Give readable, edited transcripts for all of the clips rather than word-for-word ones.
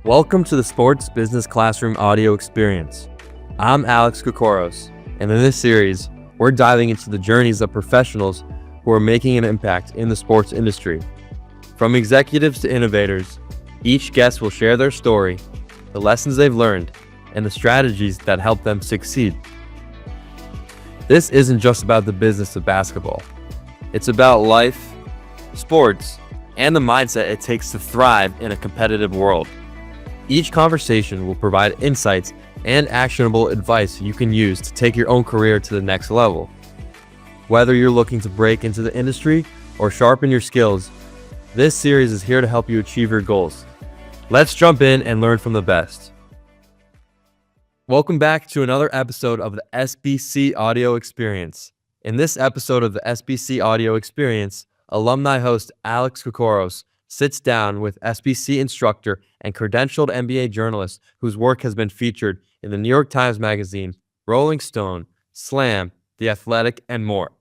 Welcome to the Sports Business Classroom Audio Experience. I'm Alex Cocoros, and in this series, we're diving into the journeys of professionals who are making an impact in the sports industry. From executives to innovators, each guest will share their story, the lessons they've learned, and the strategies that help them succeed. This isn't just about the business of basketball. It's about life, sports, and the mindset it takes to thrive in a competitive world. Each conversation will provide insights and actionable advice you can use to take your own career to the next level. Whether you're looking to break into the industry or sharpen your skills, this series is here to help you achieve your goals. Let's jump in and learn from the best. Welcome back to another episode of the SBC Audio Experience. In this episode of the SBC Audio Experience, alumni host Alex Cocoros sits down with SBC Instructor and credentialed NBA journalist whose work has been featured in the New York Times Magazine, Rolling Stone, Slam, The Athletic, and more.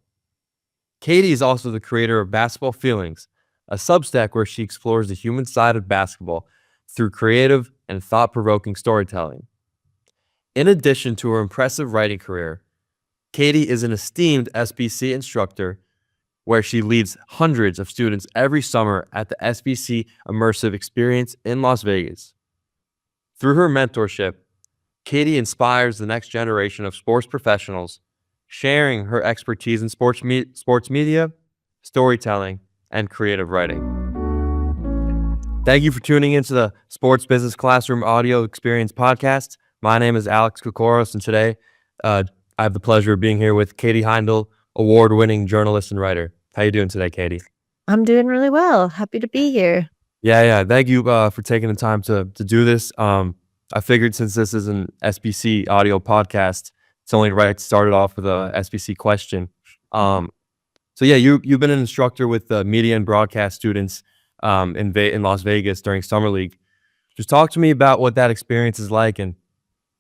Katie is also the creator of Basketball Feelings, a Substack where she explores the human side of basketball through creative and thought-provoking storytelling. In addition to her impressive writing career, Katie is an esteemed SBC instructor where she leads hundreds of students every summer at the SBC Immersive Experience in Las Vegas. Through her mentorship, Katie inspires the next generation of sports professionals, sharing her expertise in sports media, storytelling, and creative writing. Thank you for tuning into the Sports Business Classroom Audio Experience podcast. My name is Alex Cocoros, and today I have the pleasure of being here with Katie Heindl, award-winning journalist and writer. How you doing today, Katie? I'm doing really well. Happy to be here. Yeah. Thank you for taking the time to do this. I figured since this is an SBC audio podcast, it's only right to start it off with a SBC question. You've been an instructor with the media and broadcast students in Las Vegas during Summer League. Just talk to me about what that experience is like and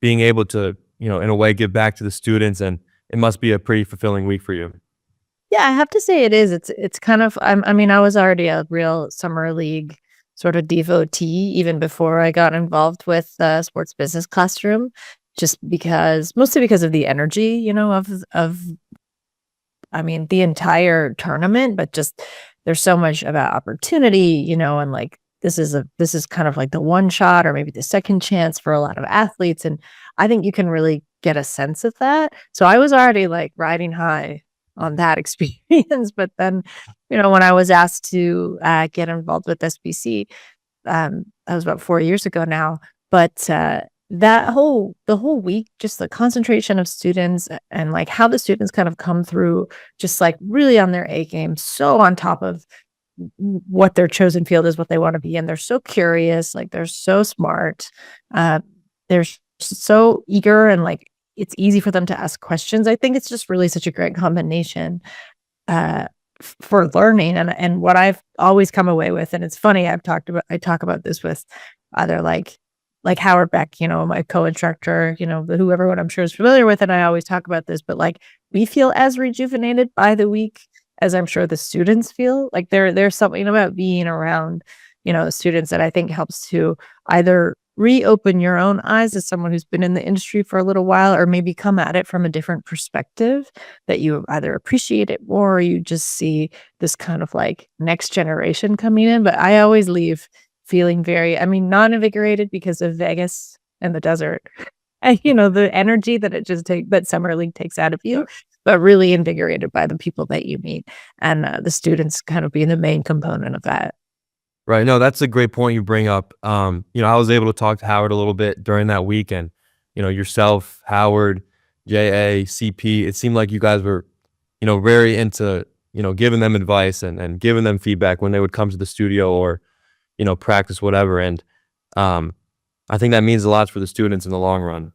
being able to, in a way, give back to the students. And it must be a pretty fulfilling week for you. Yeah, I have to say it is. It's kind of, I was already a real Summer League sort of devotee even before I got involved with Sports Business Classroom, mostly because of the energy, of the entire tournament, but just there's so much about opportunity, and like this is kind of like the one shot or maybe the second chance for a lot of athletes. And I think you can really get a sense of that. So I was already like riding high on that experience. But then, when I was asked to get involved with SBC, that was about 4 years ago now. But the whole week, just the concentration of students and like how the students kind of come through, just like really on their A game, so on top of what their chosen field is, what they want to be in. They're so curious, like they're so smart. They're so eager and like it's easy for them to ask questions. I think it's just really such a great combination for learning. And what I've always come away with, and it's funny, I talk about this with either like Howard Beck, my co-instructor, who everyone I'm sure is familiar with, and I always talk about this, but like we feel as rejuvenated by the week as I'm sure the students feel. Like there's something about being around, students that I think helps to either reopen your own eyes as someone who's been in the industry for a little while, or maybe come at it from a different perspective that you either appreciate it more or you just see this kind of like next generation coming in. But I always leave feeling very, not invigorated because of Vegas and the desert and, the energy that that Summer League takes out of you, but really invigorated by the people that you meet and the students kind of being the main component of that. Right. No, that's a great point you bring up. I was able to talk to Howard a little bit during that week, and, yourself, Howard, JA, CP, it seemed like you guys were, very into, giving them advice and giving them feedback when they would come to the studio or, practice, whatever. And I think that means a lot for the students in the long run.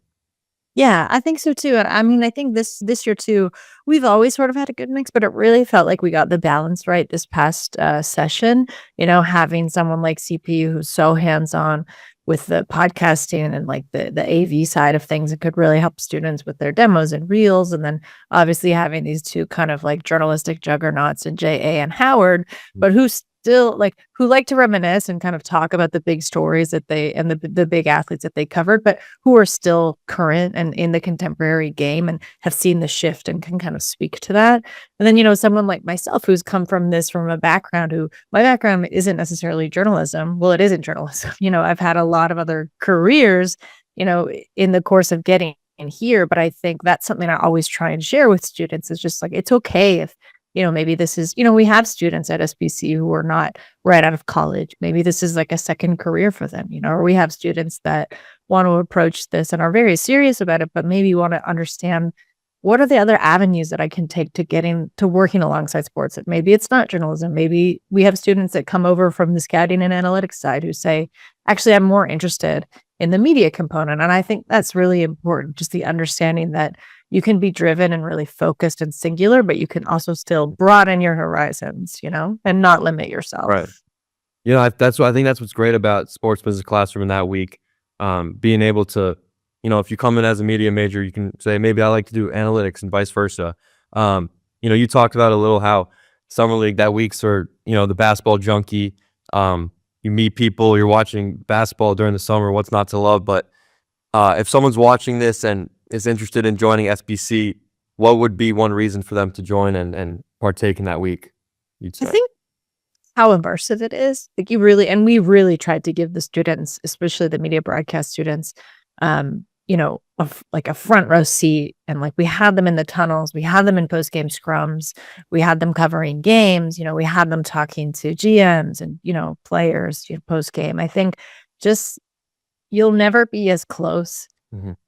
Yeah, I think so too. And I think this year too, we've always sort of had a good mix, but it really felt like we got the balance right this past session. Having someone like CP who's so hands-on with the podcasting and like the AV side of things, it could really help students with their demos and reels. And then obviously having these two kind of like journalistic juggernauts in JA and Howard, but who still like who like to reminisce and kind of talk about the big stories that they and the big athletes that they covered, but who are still current and in the contemporary game and have seen the shift and can kind of speak to that. And then, someone like myself who's come from a background who my background isn't necessarily journalism. Well, it isn't journalism. I've had a lot of other careers, in the course of getting in here. But I think that's something I always try and share with students is just like, it's okay if, maybe this is, we have students at SBC who are not right out of college. Maybe this is like a second career for them, or we have students that want to approach this and are very serious about it, but maybe want to understand what are the other avenues that I can take to getting to working alongside sports. That maybe it's not journalism. Maybe we have students that come over from the scouting and analytics side who say, actually, I'm more interested in the media component. And I think that's really important, just the understanding that you can be driven and really focused and singular, but you can also still broaden your horizons, and not limit yourself. Right. That's what I think. That's what's great about sports business classroom in that week. Being able to, if you come in as a media major, you can say maybe I like to do analytics and vice versa. You talked about a little how summer league that week's or the basketball junkie. You meet people, you're watching basketball during the summer. What's not to love? But if someone's watching this and is interested in joining SBC, what would be one reason for them to join and partake in that week? You'd say? I think how immersive it is. Like we really tried to give the students, especially the media broadcast students, like a front row seat. And like we had them in the tunnels, we had them in post game scrums, we had them covering games, we had them talking to GMs and, players post game. I think just you'll never be as close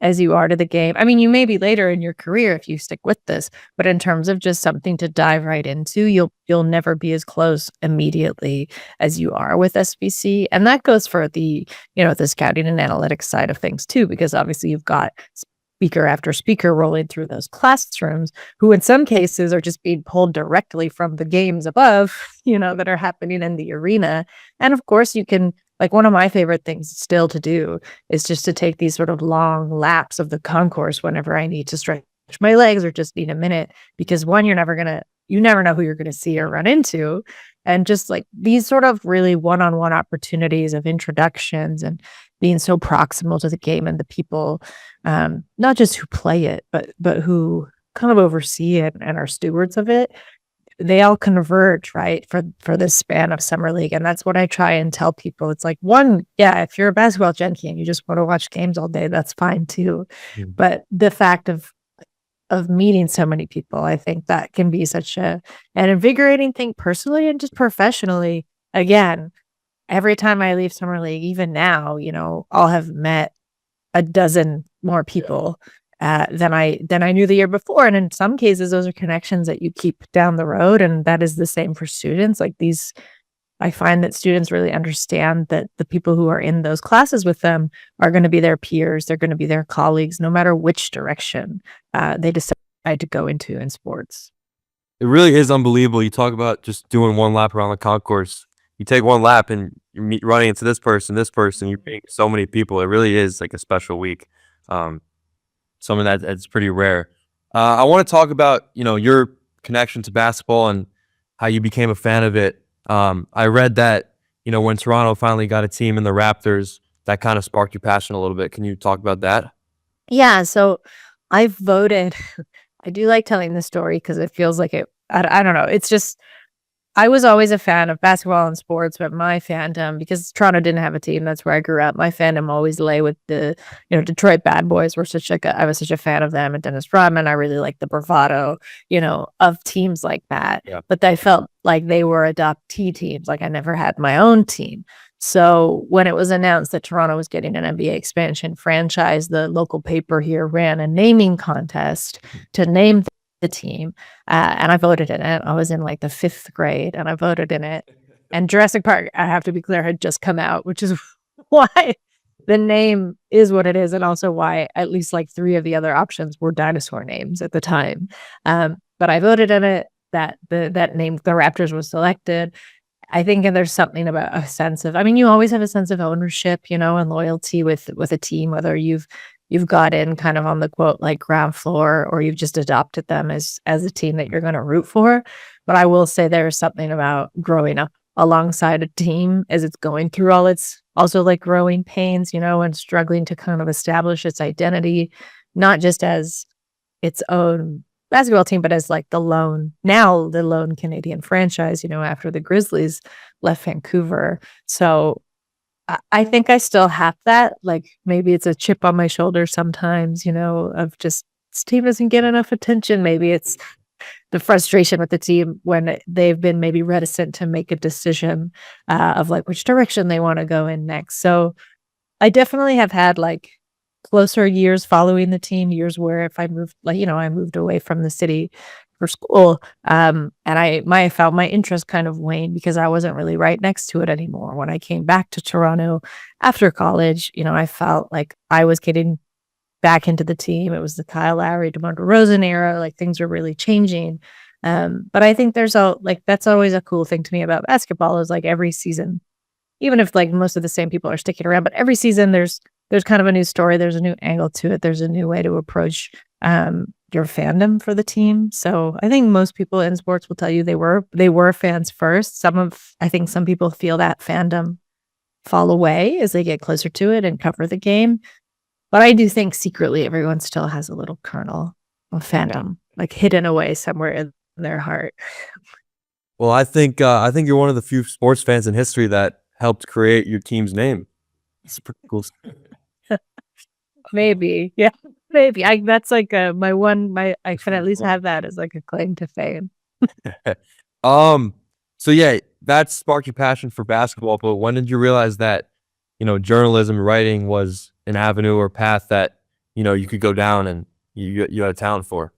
as you are to the game. I mean, you may be later in your career if you stick with this, but in terms of just something to dive right into, you'll never be as close immediately as you are with SBC. And that goes for the, the scouting and analytics side of things too, because obviously you've got speaker after speaker rolling through those classrooms who in some cases are just being pulled directly from the games above, that are happening in the arena. And of course you can, like one of my favorite things still to do is just to take these sort of long laps of the concourse whenever I need to stretch my legs or just need a minute, because one, you never know who you're going to see or run into. And just like these sort of really one-on-one opportunities of introductions and being so proximal to the game and the people, not just who play it, but who kind of oversee it and are stewards of it. They all converge, right, for this span of summer league. And that's what I try and tell people. It's like, one, yeah, if you're a basketball junkie and you just want to watch games all day, that's fine too. But the fact of meeting so many people, I think that can be such an invigorating thing personally and just professionally. Again, every time I leave summer league, even now, I'll have met a dozen more people than I knew the year before. And in some cases, those are connections that you keep down the road. And that is the same for students. Like I find that students really understand that the people who are in those classes with them are going to be their peers. They're going to be their colleagues, no matter which direction they decide to go into in sports. It really is unbelievable. You talk about just doing one lap around the concourse. You take one lap and you're running into this person, you're meeting so many people. It really is like a special week. Something that's pretty rare. I want to talk about, your connection to basketball and how you became a fan of it. I read that, when Toronto finally got a team in the Raptors, that kind of sparked your passion a little bit. Can you talk about that? Yeah. So I voted. I do like telling the story because it feels like it. I don't know. It's just, I was always a fan of basketball and sports, but my fandom, because Toronto didn't have a team, that's where I grew up. My fandom always lay with the, Detroit Bad Boys were I was such a fan of them, and Dennis Rodman. I really liked the bravado, of teams like that. Yeah. But I felt like they were adoptee teams. Like I never had my own team. So when it was announced that Toronto was getting an NBA expansion franchise, the local paper here ran a naming contest to name the team, and I voted in it. I was in like the 5th grade and I voted in it. And Jurassic Park, I have to be clear, had just come out, which is why the name is what it is, and also why at least like 3 of the other options were dinosaur names at the time. But I voted in it. That name, the Raptors, was selected. I think there's something about a sense of, you always have a sense of ownership, and loyalty with a team, whether you've got in kind of on the quote like ground floor or you've just adopted them as a team that you're going to root for. But I will say there's something about growing up alongside a team as it's going through all its also like growing pains, and struggling to kind of establish its identity, not just as its own basketball team, but as like the lone Canadian franchise, after the Grizzlies left Vancouver. So I think I still have that. Like maybe it's a chip on my shoulder sometimes, of just this team doesn't get enough attention. Maybe it's the frustration with the team when they've been maybe reticent to make a decision of like which direction they want to go in next. So I definitely have had like closer years following the team, years where if I moved, I moved away from the city for school, and I felt my interest kind of wane because I wasn't really right next to it anymore. When I came back to Toronto after college, I felt like I was getting back into the team. It was the Kyle Lowry, DeMar DeRozan era. Like things are really changing. But I think that's always a cool thing to me about basketball is like every season, even if like most of the same people are sticking around, but every season there's kind of a new story. There's a new angle to it. There's a new way to approach your fandom for the team. So I think most people in sports will tell you they were fans first. I think some people feel that fandom fall away as they get closer to it and cover the game. But I do think secretly everyone still has a little kernel of fandom, like hidden away somewhere in their heart. Well, I think you're one of the few sports fans in history that helped create your team's name. It's pretty cool. Maybe, yeah, maybe. That's like I can at least have that as like a claim to fame. So yeah, that sparked your passion for basketball. But when did you realize that journalism, writing was an avenue or path that you could go down and you had a talent for?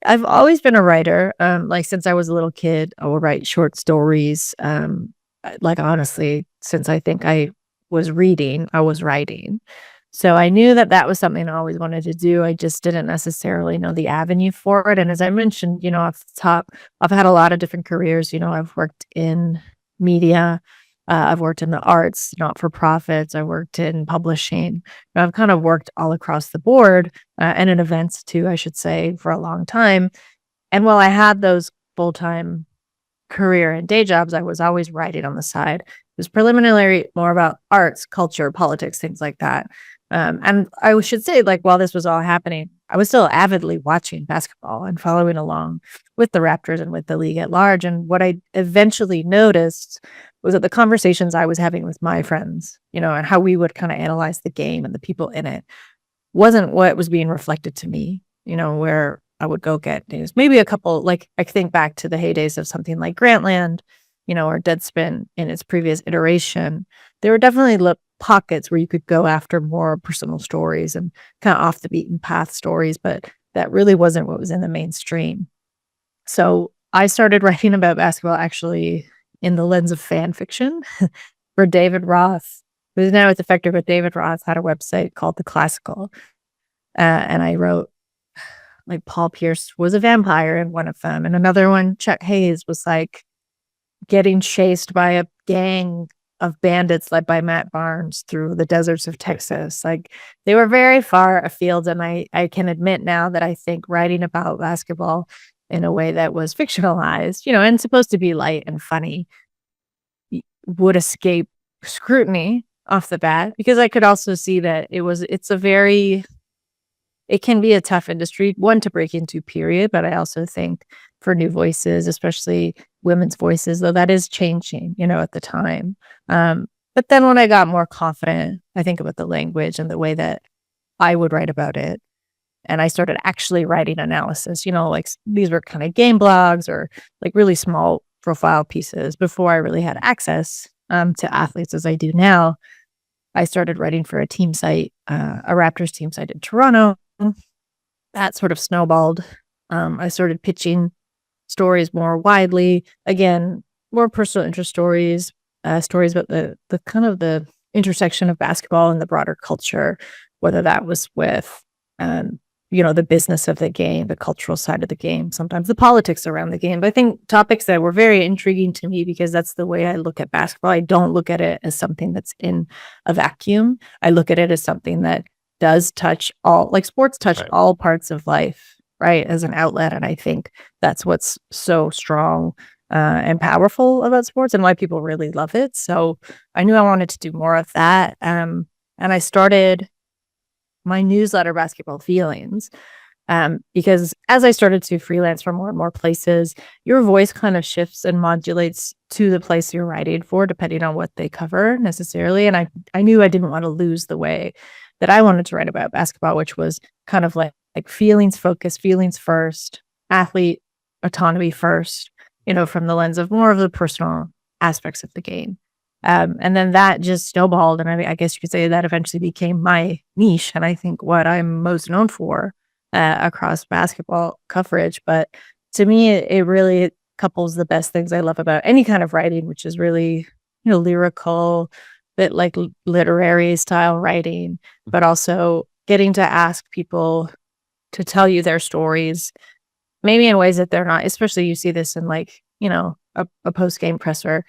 I've always been a writer. Like since I was a little kid, I would write short stories. Like honestly, since I think I was reading, I was writing. So I knew that was something I always wanted to do. I just didn't necessarily know the avenue for it. And as I mentioned, off the top, I've had a lot of different careers. I've worked in media. I've worked in the arts, not-for-profits. I worked in publishing. I've kind of worked all across the board and in events too, I should say, for a long time. And while I had those full-time career and day jobs, I was always writing on the side. It was preliminary more about arts, culture, politics, things like that. And I should say, like, while this was all happening, I was still avidly watching basketball and following along with the Raptors and with the league at large. And what I eventually noticed was that the conversations I was having with my friends, and how we would kind of analyze the game and the people in it wasn't what was being reflected to me, where I would go get news. Maybe a couple, like I think back to the heydays of something like Grantland, or Deadspin in its previous iteration. There were definitely pockets where you could go after more personal stories and kind of off the beaten path stories, but that really wasn't what was in the mainstream. So I started writing about basketball actually in the lens of fan fiction for David Roth, who's now at Defector, but David Roth had a website called The Classical. And I wrote, like, Paul Pierce was a vampire in one of them. And another one, Chuck Hayes, was like getting chased by a gang of bandits led by Matt Barnes through the deserts of Texas. Like they were very far afield. And I can admit now that I think writing about basketball in a way that was fictionalized, and supposed to be light and funny would escape scrutiny off the bat, because I could also see that it can be a tough industry, one to break into, period. But I also think for new voices, especially women's voices, though that is changing, at the time. But then when I got more confident, I think about the language and the way that I would write about it, and I started actually writing analysis, like these were kind of game blogs or like really small profile pieces before I really had access to athletes as I do now. I started writing for a team site, a Raptors team site in Toronto. That sort of snowballed. I started pitching stories more widely. Again, more personal interest stories about the kind of the intersection of basketball and the broader culture, whether that was with, the business of the game, the cultural side of the game, sometimes the politics around the game. But I think topics that were very intriguing to me, because that's the way I look at basketball. I don't look at it as something that's in a vacuum. I look at it as something that does touch all, like sports touch Right. all parts of life, right, as an outlet. And I think that's what's so strong and powerful about sports and why people really love it. So I knew I wanted to do more of that. And I started my newsletter, Basketball Feelings, because as I started to freelance for more and more places, your voice kind of shifts and modulates to the place you're writing for, depending on what they cover necessarily. And I knew I didn't want to lose the way that I wanted to write about basketball, which was kind of like feelings focused, feelings first, athlete autonomy first, from the lens of more of the personal aspects of the game. And then that just snowballed. And I guess you could say that eventually became my niche. And I think what I'm most known for across basketball coverage. But to me, it really couples the best things I love about any kind of writing, which is really, lyrical, bit like literary style writing, but also getting to ask people to tell you their stories, maybe in ways that they're not, especially you see this in like, a post-game presser.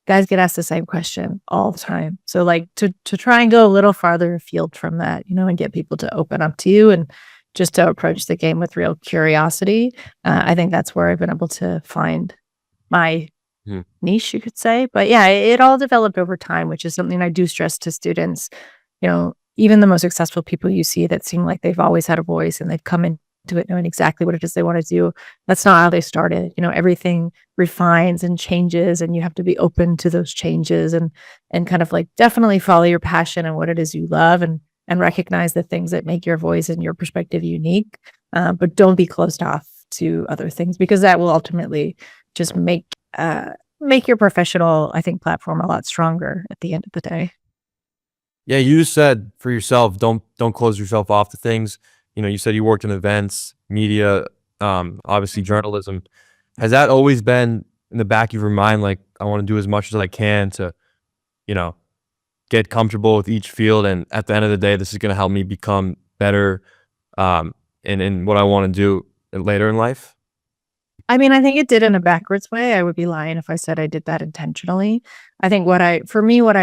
Guys get asked the same question all the time. So like to try and go a little farther afield from that, and get people to open up to you and just to approach the game with real curiosity. I think that's where I've been able to find my niche, you could say. But yeah, it all developed over time, which is something I do stress to students. Even the most successful people you see that seem like they've always had a voice and they've come into it knowing exactly what it is they want to do. That's not how they started. Everything refines and changes, and you have to be open to those changes and kind of like definitely follow your passion and what it is you love and recognize the things that make your voice and your perspective unique. But don't be closed off to other things, because that will ultimately just make your professional, I think, platform a lot stronger at the end of the day. Yeah, you just said for yourself, don't close yourself off to things. You said you worked in events, media, obviously journalism. Has that always been in the back of your mind, like, I want to do as much as I can to, get comfortable with each field, and at the end of the day, this is going to help me become better in what I want to do later in life? I mean, I think it did in a backwards way. I would be lying if I said I did that intentionally. I think what I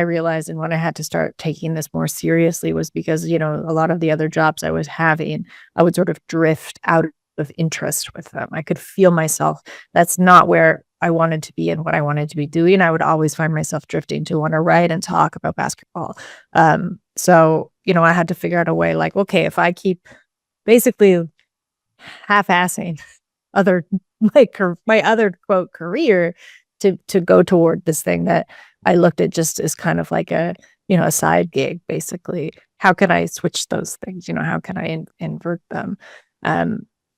realized and when I had to start taking this more seriously was because, a lot of the other jobs I was having, I would sort of drift out of interest with them. I could feel myself. That's not where I wanted to be and what I wanted to be doing. I would always find myself drifting to want to write and talk about basketball. So, I had to figure out a way like, okay, if I keep basically half-assing my other quote career to go toward this thing that I looked at just as kind of like a side gig, basically. How can I switch those things? How can I invert them?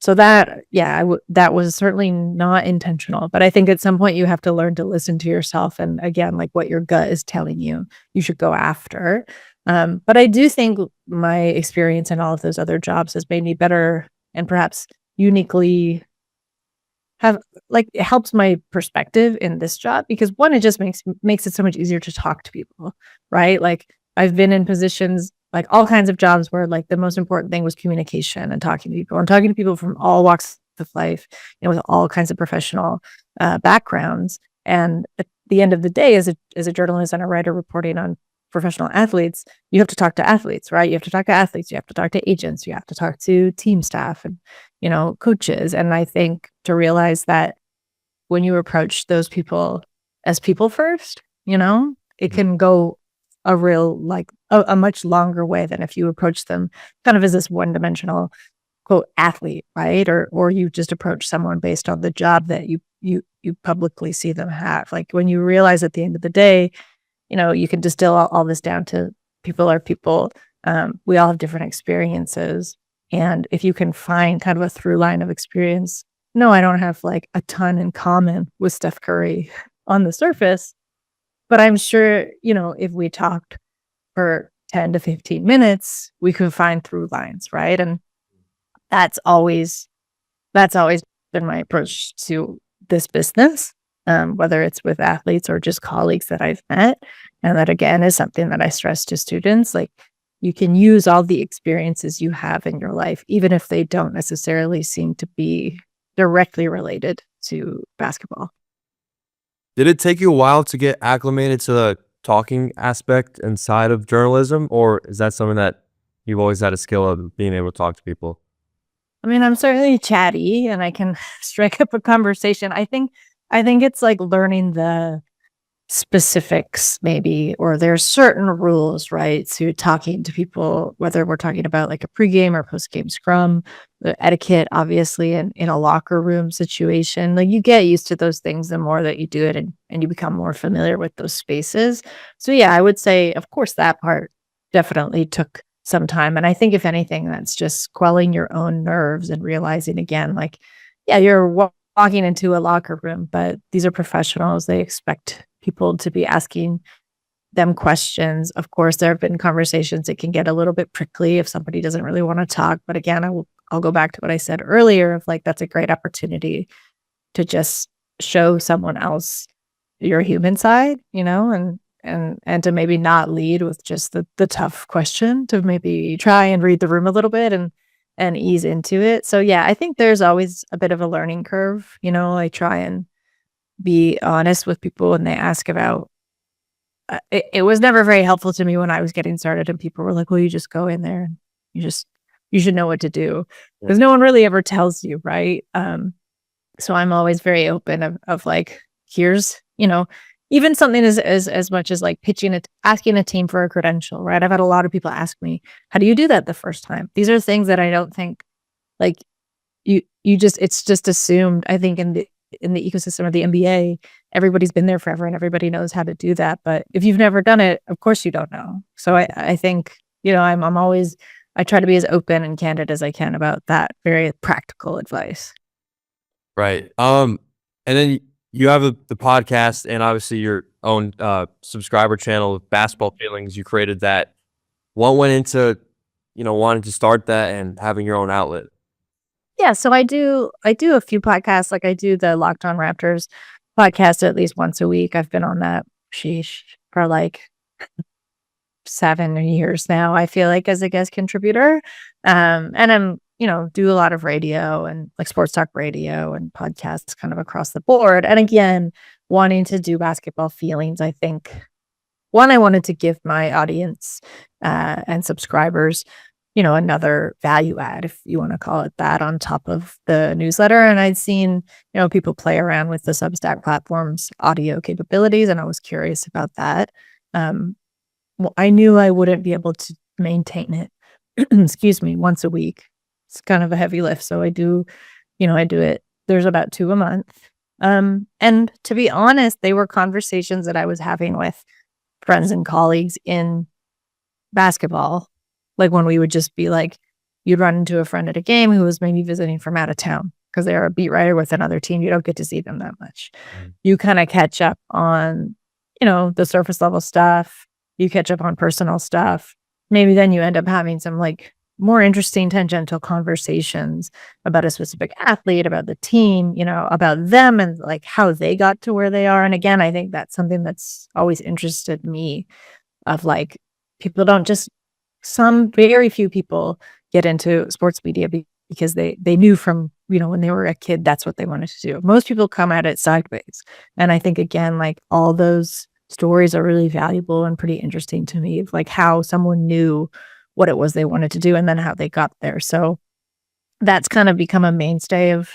So that was certainly not intentional, but I think at some point you have to learn to listen to yourself. And again, like what your gut is telling you should go after. But I do think my experience in all of those other jobs has made me better and perhaps uniquely it helps my perspective in this job, because one, it just makes it so much easier to talk to people, right? Like I've been in positions, like all kinds of jobs where like the most important thing was communication and talking to people from all walks of life, with all kinds of professional backgrounds. And at the end of the day, as a journalist and a writer reporting on professional athletes, you have to talk to athletes, right? You have to talk to athletes, you have to talk to agents, you have to talk to team staff and, coaches. And I think to realize that when you approach those people as people first, it can go a real, like a much longer way than if you approach them kind of as this one-dimensional quote athlete, right? Or you just approach someone based on the job that you publicly see them have. Like when you realize at the end of the day, you can distill all this down to people are people. We all have different experiences. And if you can find kind of a through line of experience, no, I don't have like a ton in common with Steph Curry on the surface, but I'm sure, if we talked for 10 to 15 minutes, we could find through lines, right? And that's always been my approach to this business. Whether it's with athletes or just colleagues that I've met. And that, again, is something that I stress to students. Like, you can use all the experiences you have in your life, even if they don't necessarily seem to be directly related to basketball. Did it take you a while to get acclimated to the talking aspect and side of journalism, or is that something that you've always had a skill of being able to talk to people? I mean, I'm certainly chatty and I can strike up a conversation. I think I think it's like learning the specifics maybe, or there's certain rules, right? So you're talking to people, whether we're talking about like a pregame or postgame scrum, the etiquette, obviously, in a locker room situation, like you get used to those things the more that you do it, and you become more familiar with those spaces. So yeah, I would say, of course, that part definitely took some time. And I think if anything, that's just quelling your own nerves and realizing again, like, yeah, you're walking into a locker room, but these are professionals. They expect people to be asking them questions. Of course, there have been conversations that can get a little bit prickly if somebody doesn't really want to talk. But again, I'll go back to what I said earlier of like, that's a great opportunity to just show someone else your human side, and to maybe not lead with just the tough question, to maybe try and read the room a little bit and ease into it. So yeah, I think there's always a bit of a learning curve. I try and be honest with people when they ask about it was never very helpful to me when I was getting started and people were like, well, you just go in there and you should know what to do, because no one really ever tells you, right? So I'm always very open of like, here's, even something as much as like asking a team for a credential, right? I've had a lot of people ask me, how do you do that the first time? These are things that I don't think like it's just assumed, I think, in the ecosystem of the NBA, everybody's been there forever and everybody knows how to do that. But if you've never done it, of course you don't know. So I think, I try to be as open and candid as I can about that very practical advice. Right. And then you have the podcast and obviously your own subscriber channel, Basketball Feelings. You created that. What went into, wanting to start that and having your own outlet? Yeah, so I do a few podcasts. Like I do the Locked On Raptors podcast at least once a week. I've been on that for like 7 years now, I feel like, as a guest contributor. And I'm, do a lot of radio and like sports talk radio and podcasts kind of across the board. And again, wanting to do Basketball Feelings, I think, one, I wanted to give my audience and subscribers, another value add, if you want to call it that, on top of the newsletter. And I'd seen, people play around with the Substack platform's audio capabilities, and I was curious about that. Well, I knew I wouldn't be able to maintain it, excuse me, once a week. It's kind of a heavy lift. So I do it. There's about 2 a month. And to be honest, they were conversations that I was having with friends and colleagues in basketball. Like when we would just be like, you'd run into a friend at a game who was maybe visiting from out of town because they're a beat writer with another team. You don't get to see them that much. You kind of catch up on, the surface level stuff. You catch up on personal stuff. Maybe then you end up having some like more interesting tangential conversations about a specific athlete, about the team, about them and like how they got to where they are. And again, I think that's something that's always interested me, of like, people don't just, some very few people get into sports media because they knew from, when they were a kid, that's what they wanted to do. Most people come at it sideways. And I think, again, like all those stories are really valuable and pretty interesting to me, of like how someone knew what it was they wanted to do and then how they got there. So that's kind of become a mainstay of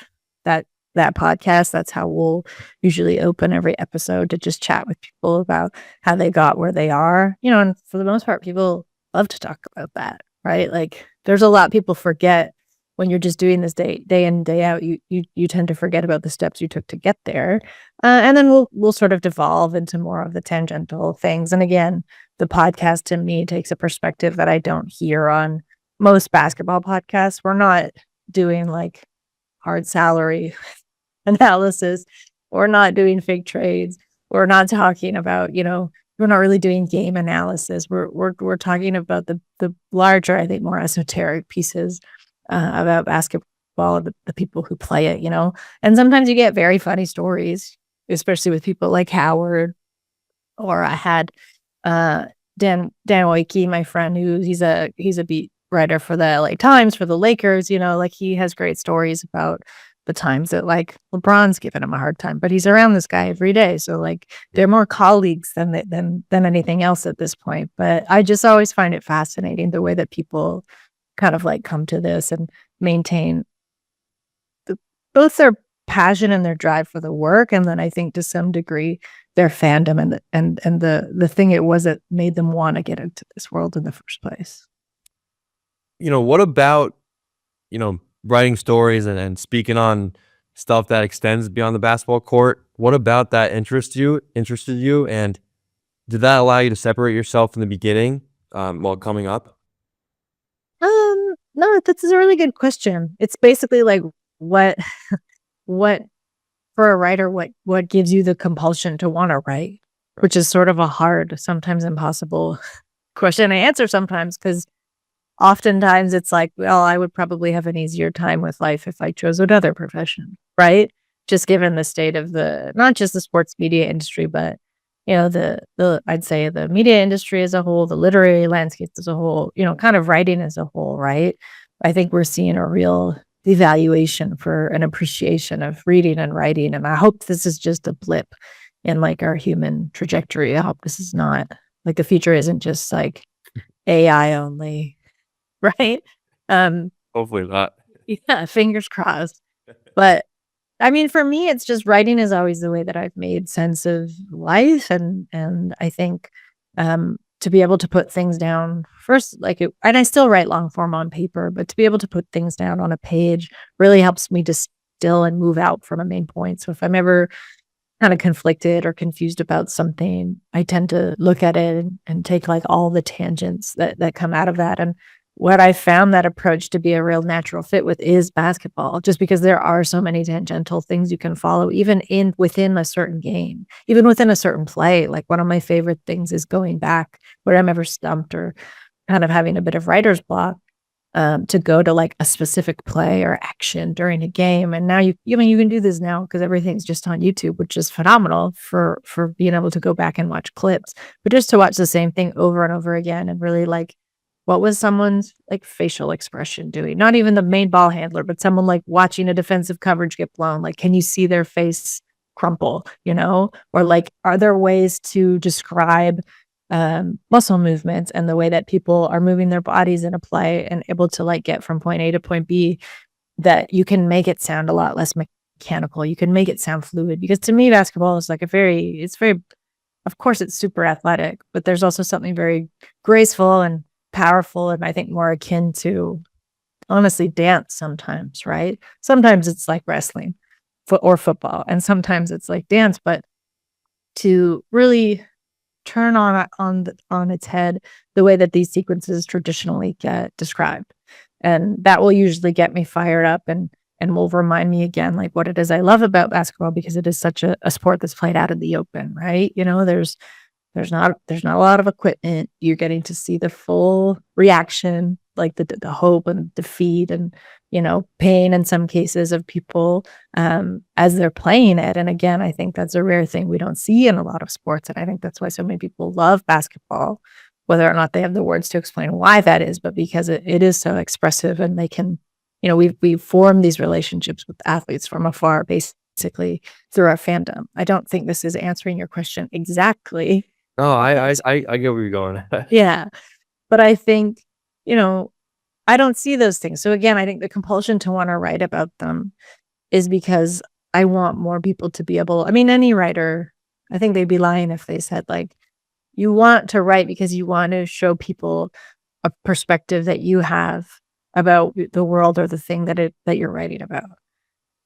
that podcast. That's how we'll usually open every episode, to just chat with people about how they got where they are. And for the most part, people love to talk about that, right? Like there's a lot people forget when you're just doing this day in, day out. You tend to forget about the steps you took to get there. And then we'll sort of devolve into more of the tangential things. And again, the podcast to me takes a perspective that I don't hear on most basketball podcasts. We're not doing like hard salary analysis. We're not doing fake trades. We're not talking about, we're not really doing game analysis. We're talking about the larger, I think, more esoteric pieces about basketball, the people who play it, And sometimes you get very funny stories, especially with people like Howard, or I had Dan Oiki, my friend, he's a beat writer for the LA Times, for the Lakers. Like he has great stories about the times that like LeBron's given him a hard time, but he's around this guy every day. So like they're more colleagues than anything else at this point. But I just always find it fascinating the way that people kind of like come to this and maintain both their passion and their drive for the work, and then I think to some degree their fandom and the thing it was that made them want to get into this world in the first place. What about, writing stories and speaking on stuff that extends beyond the basketball court? What about that interested you? And did that allow you to separate yourself in the beginning while coming up? No, that's a really good question. It's basically like what for a writer, what gives you the compulsion to want to write, which is sort of a hard, sometimes impossible question to answer sometimes, because oftentimes it's like, well, I would probably have an easier time with life if I chose another profession, right? Just given the state of not just the sports media industry, but I'd say the media industry as a whole, the literary landscape as a whole, kind of writing as a whole, right? I think we're seeing a real devaluation for an appreciation of reading and writing. And I hope this is just a blip in like our human trajectory. I hope this is not like the future isn't just like AI only, right? Hopefully not. Yeah, fingers crossed. But I mean, for me, it's just writing is always the way that I've made sense of life. And I think to be able to put things down first, and I still write long form on paper, but to be able to put things down on a page really helps me distill and move out from a main point. So if I'm ever kind of conflicted or confused about something, I tend to look at it and take like all the tangents that come out of that. And what I found that approach to be a real natural fit with is basketball, just because there are so many tangential things you can follow, even within a certain game, even within a certain play. Like one of my favorite things is going back where I'm ever stumped or kind of having a bit of writer's block, to go to like a specific play or action during a game. And now you can do this now because everything's just on YouTube, which is phenomenal for being able to go back and watch clips, but just to watch the same thing over and over again and really like, what was someone's like facial expression doing? Not even the main ball handler, but someone like watching a defensive coverage get blown. Like, can you see their face crumple, Or like, are there ways to describe muscle movements and the way that people are moving their bodies in a play and able to like get from point A to point B, that you can make it sound a lot less mechanical. You can make it sound fluid, because to me, basketball is like it's very, of course it's super athletic, but there's also something very graceful and powerful, and I think more akin to honestly dance sometimes, right? Sometimes it's like wrestling or football, and sometimes it's like dance, but to really turn on its head the way that these sequences traditionally get described. And that will usually get me fired up and will remind me again like what it is I love about basketball, because it is such a sport that's played out in the open, right? There's not a lot of equipment. You're getting to see the full reaction, like the hope and defeat and, pain in some cases of people as they're playing it. And again, I think that's a rare thing we don't see in a lot of sports. And I think that's why so many people love basketball, whether or not they have the words to explain why that is, but because it is so expressive, and they can, we form these relationships with athletes from afar, basically through our fandom. I don't think this is answering your question exactly. Oh, I get where you're going. Yeah. But I think, I don't see those things. So again, I think the compulsion to want to write about them is because I want more people to be able, any writer, I think they'd be lying if they said like, you want to write because you want to show people a perspective that you have about the world or the thing that you're writing about.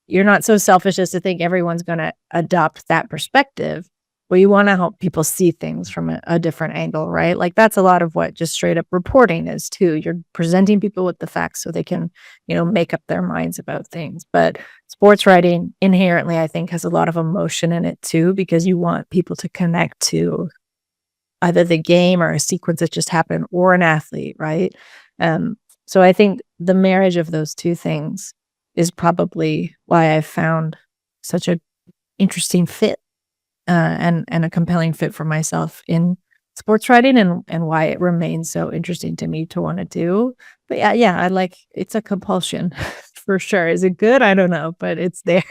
You're not so selfish as to think everyone's going to adopt that perspective. Well, you want to help people see things from a different angle, right? Like that's a lot of what just straight up reporting is too. You're presenting people with the facts so they can, make up their minds about things. But sports writing inherently, I think, has a lot of emotion in it too, because you want people to connect to either the game or a sequence that just happened or an athlete, right? So I think the marriage of those two things is probably why I found such an interesting fit. And a compelling fit for myself in sports writing, and why it remains so interesting to me to want to do. But yeah, it's a compulsion for sure. Is it good? I don't know, but it's there.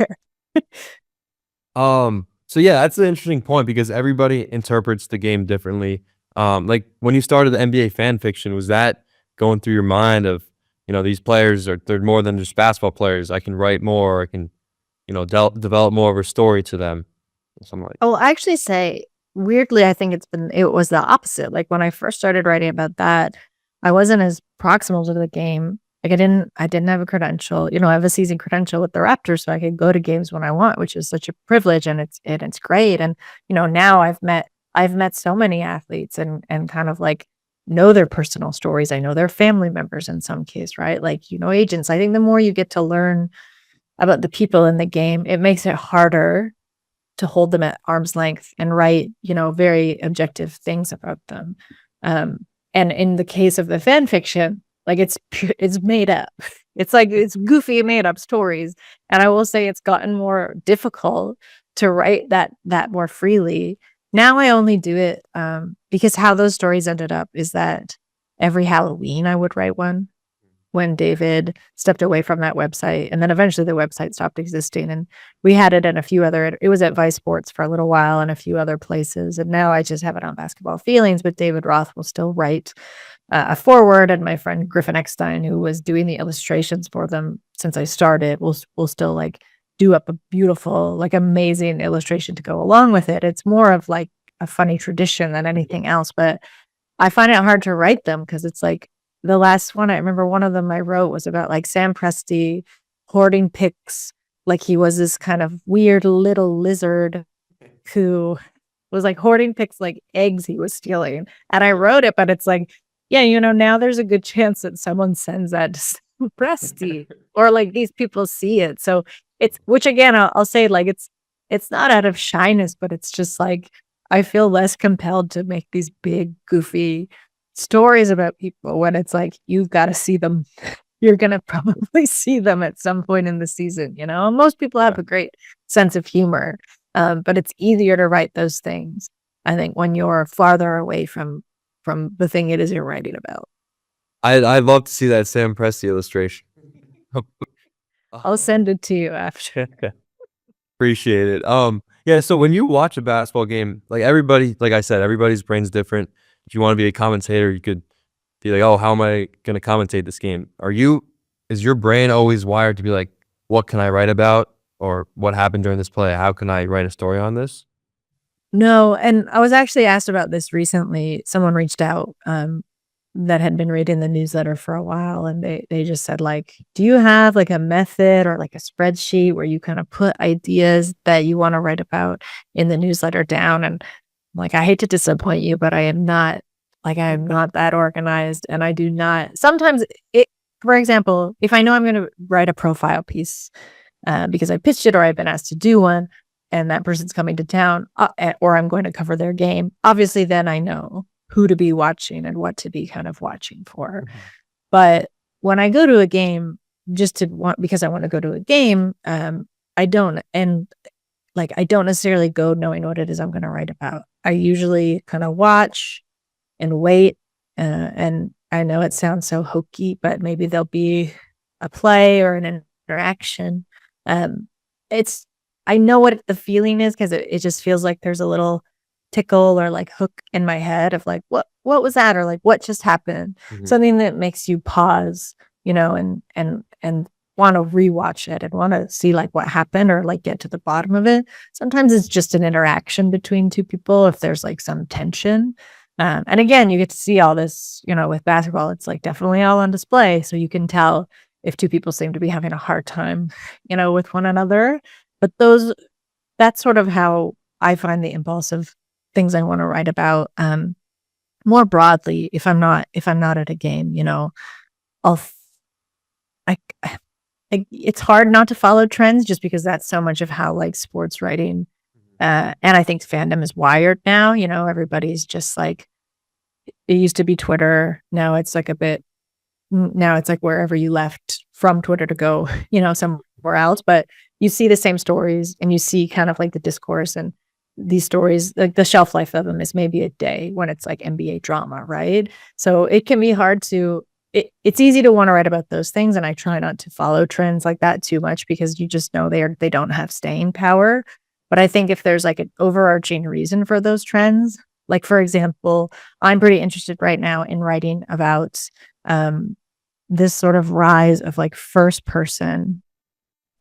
So yeah, that's an interesting point, because everybody interprets the game differently. Like when you started the NBA fan fiction, was that going through your mind of, these players they're more than just basketball players. I can write more. I can develop more of a story to them, or something like. I will actually say, weirdly, I think it was the opposite. Like when I first started writing about that, I wasn't as proximal to the game. Like I didn't have a credential. I have a season credential with the Raptors, so I could go to games when I want, which is such a privilege, and it's great. And now I've met so many athletes and kind of like know their personal stories. I know their family members in some case, right? Like agents. I think the more you get to learn about the people in the game, it makes it harder to hold them at arm's length and write, very objective things about them. And in the case of the fan fiction, like it's made up. It's goofy made up stories. And I will say it's gotten more difficult to write that more freely. Now I only do it because how those stories ended up is that every Halloween I would write one when David stepped away from that website. And then eventually the website stopped existing. And we had it in a few other, it was at Vice Sports for a little while and a few other places. And now I just have it on Basketball Feelings, but David Roth will still write a foreword. And my friend Griffin Eckstein, who was doing the illustrations for them since I started, will still like do up a beautiful, like amazing illustration to go along with it. It's more of like a funny tradition than anything else. But I find it hard to write them because it's like, the last one, I remember one of them I wrote was about like Sam Presti hoarding pics. Like he was this kind of weird little lizard who was like hoarding pics like eggs he was stealing. And I wrote it, but it's like, yeah, now there's a good chance that someone sends that to Sam Presti or like these people see it. So which again, I'll say like it's not out of shyness, but it's just like, I feel less compelled to make these big, goofy stories about people when it's like you've got to see them. You're gonna probably see them at some point in the season. Most people have a great sense of humor, but it's easier to write those things, I think, when you're farther away from the thing it is you're writing about. I'd love to see that Sam Presti illustration. I'll send it to you after. Appreciate it. Yeah. So when you watch a basketball game, like everybody, like I said, everybody's brain's different. If you want to be a commentator, you could be like, oh, how am I going to commentate this game? Is your brain always wired to be like, what can I write about? Or what happened during this play? How can I write a story on this? No. And I was actually asked about this recently. Someone reached out that had been reading the newsletter for a while. And they just said like, do you have like a method or like a spreadsheet where you kind of put ideas that you want to write about in the newsletter down? And like, I hate to disappoint you, but I am not that organized. And I do not, sometimes for example, if I know I'm going to write a profile piece because I pitched it or I've been asked to do one and that person's coming to town or I'm going to cover their game, obviously then I know who to be watching and what to be kind of watching for. Mm-hmm. But when I go to a game because I want to go to a game, I don't necessarily go knowing what it is I'm going to write about. I usually kind of watch and wait. And I know it sounds so hokey, but maybe there'll be a play or an interaction. I know what the feeling is because it just feels like there's a little tickle or like hook in my head of like, what was that? Or like, what just happened? Mm-hmm. Something that makes you pause, and want to rewatch it and want to see like what happened or like get to the bottom of it. Sometimes it's just an interaction between two people if there's like some tension. And again, you get to see all this, with basketball, it's like definitely all on display. So you can tell if two people seem to be having a hard time, with one another. But that's sort of how I find the impulsive things I want to write about. More broadly, if I'm not at a game, it's hard not to follow trends just because that's so much of how like sports writing and I think fandom is wired now. Everybody's just like, it used to be Twitter. Now it's like wherever you left from Twitter to go, somewhere else. But you see the same stories and you see kind of like the discourse and these stories, like the shelf life of them is maybe a day when it's like NBA drama, right? So it can be hard to, it's easy to want to write about those things. And I try not to follow trends like that too much because you just know they don't have staying power. But I think if there's like an overarching reason for those trends, like for example, I'm pretty interested right now in writing about this sort of rise of like first person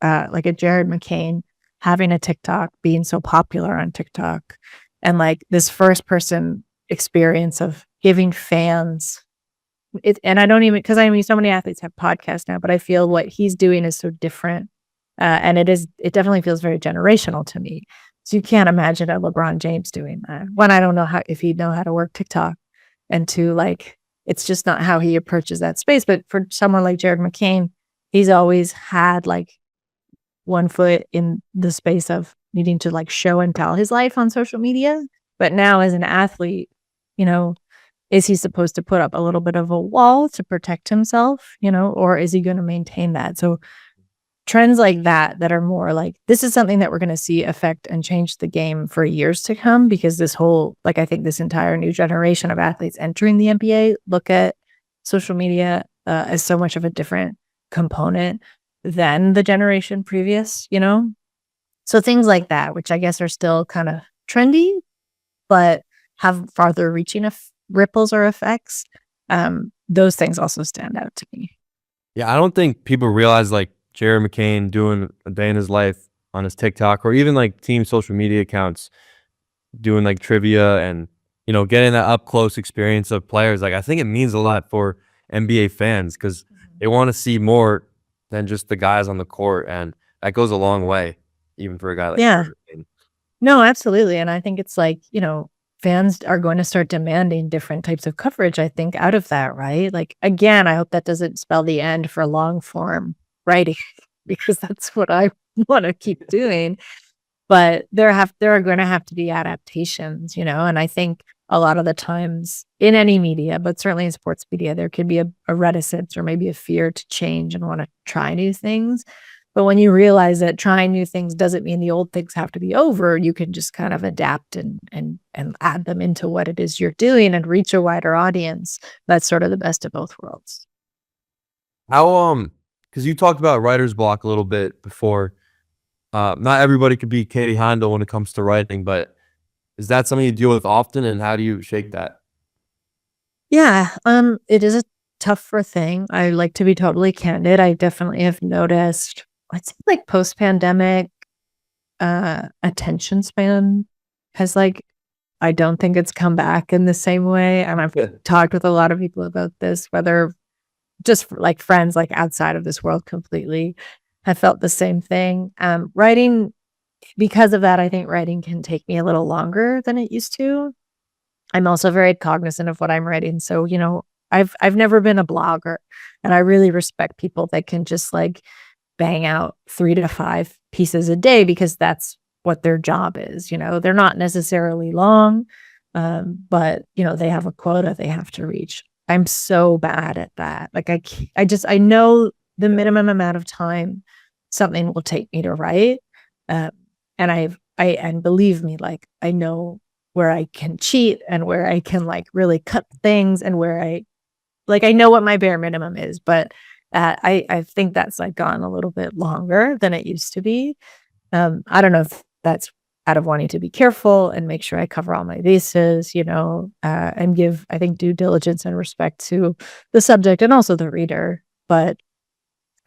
like a Jared McCain having a TikTok, being so popular on TikTok, and like this first person experience of giving fans it. And I don't even, because I mean, so many athletes have podcasts now, but I feel what he's doing is so different. And it definitely feels very generational to me. So you can't imagine a LeBron James doing that. One, I don't know if he'd know how to work TikTok. And two, like, it's just not how he approaches that space. But for someone like Jared McCain, he's always had like one foot in the space of needing to like show and tell his life on social media. But now as an athlete, is he supposed to put up a little bit of a wall to protect himself, or is he going to maintain that? So trends like that are more like, this is something that we're going to see affect and change the game for years to come, because this whole, like, I think this entire new generation of athletes entering the NBA look at social media as so much of a different component than the generation previous, So things like that, which I guess are still kind of trendy, but have farther reaching ripples or effects. Those things also stand out to me. Yeah, I don't think people realize like Jared McCain doing a day in his life on his TikTok, or even like team social media accounts doing like trivia and, getting that up close experience of players. Like, I think it means a lot for NBA fans because they want to see more than just the guys on the court. And that goes a long way, even for a guy like Jared McCain. No, absolutely. And I think it's like, fans are going to start demanding different types of coverage, I think, out of that, right? Like, again, I hope that doesn't spell the end for long form writing, because that's what I want to keep doing. But there are going to have to be adaptations, and I think a lot of the times in any media, but certainly in sports media, there could be a reticence or maybe a fear to change and want to try new things. But when you realize that trying new things doesn't mean the old things have to be over, you can just kind of adapt and add them into what it is you're doing and reach a wider audience. That's sort of the best of both worlds. How, because you talked about writer's block a little bit before. Not everybody could be Katie Heindl when it comes to writing, but is that something you deal with often, and how do you shake that? Yeah, it is a tougher thing. I like to be totally candid. I definitely have noticed, I'd say like post-pandemic, attention span has I don't think it's come back in the same way. And I've talked with a lot of people about this, whether just like friends, like outside of this world completely, have felt the same thing. Writing, because of that, I think writing can take me a little longer than it used to. I'm also very cognizant of what I'm writing. So, I've never been a blogger, and I really respect people that can just like bang out 3 to 5 pieces a day, because that's what their job is. They're not necessarily long, but they have a quota they have to reach. I'm so bad at that. Like I know the minimum amount of time something will take me to write. And believe me, like I know where I can cheat and where I can like really cut things, and where I know what my bare minimum is, but I think that's like gone a little bit longer than it used to be. I don't know if that's out of wanting to be careful and make sure I cover all my bases, and give, I think, due diligence and respect to the subject and also the reader. But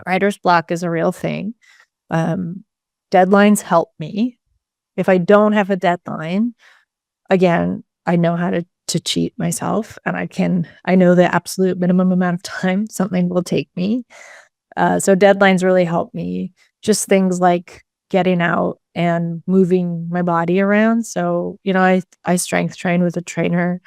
writer's block is a real thing. Deadlines help me. If I don't have a deadline, again, I know how to cheat myself, and I know the absolute minimum amount of time something will take me. So deadlines really help me. Just things like getting out and moving my body around. So, I strength train with a trainer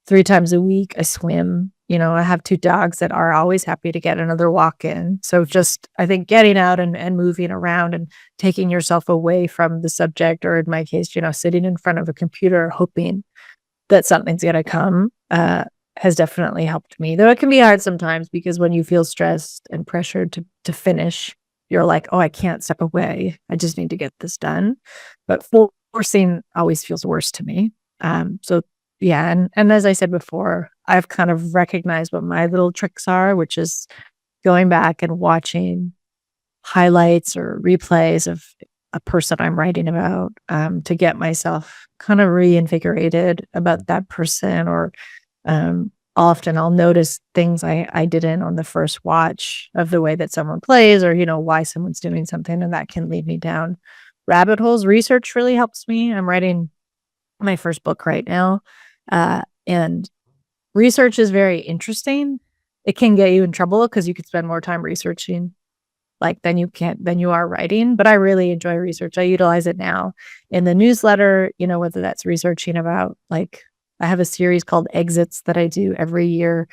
3 times a week. I swim. I have 2 dogs that are always happy to get another walk in. So just, I think getting out and moving around and taking yourself away from the subject, or in my case, sitting in front of a computer hoping that something's going to come, has definitely helped me. Though it can be hard sometimes, because when you feel stressed and pressured to finish, you're like, oh, I can't step away. I just need to get this done. But forcing always feels worse to me. So yeah. And as I said before, I've kind of recognized what my little tricks are, which is going back and watching highlights or replays of a person I'm writing about, to get myself kind of reinvigorated about that person, or often I'll notice things I didn't on the first watch of the way that someone plays, or, why someone's doing something, and that can lead me down rabbit holes. Research really helps me. I'm writing my first book right now. And research is very interesting. It can get you in trouble because you could spend more time researching than you are writing. But I really enjoy research. I utilize it now in the newsletter, whether that's researching about I have a series called Exits that I do every year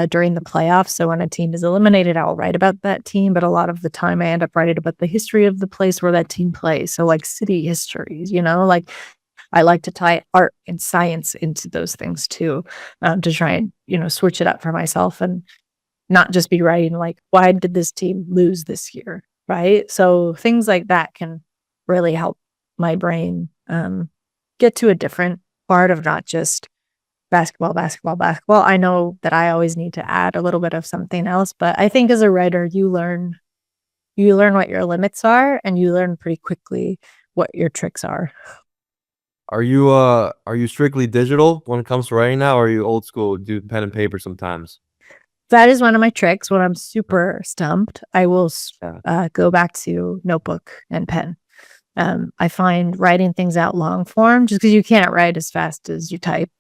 during the playoffs. So when a team is eliminated, I'll write about that team. But a lot of the time I end up writing about the history of the place where that team plays. So city histories, I like to tie art and science into those things too, to try and, switch it up for myself and not just be writing why did this team lose this year, right? So things like that can really help my brain get to a different part of not just basketball. I know that I always need to add a little bit of something else, but I think as a writer, you learn what your limits are, and you learn pretty quickly what your tricks are. Are you strictly digital when it comes to writing now, or are you old school, do pen and paper sometimes? That is one of my tricks. When I'm super stumped, I will go back to notebook and pen. I find writing things out long form, just because you can't write as fast as you type,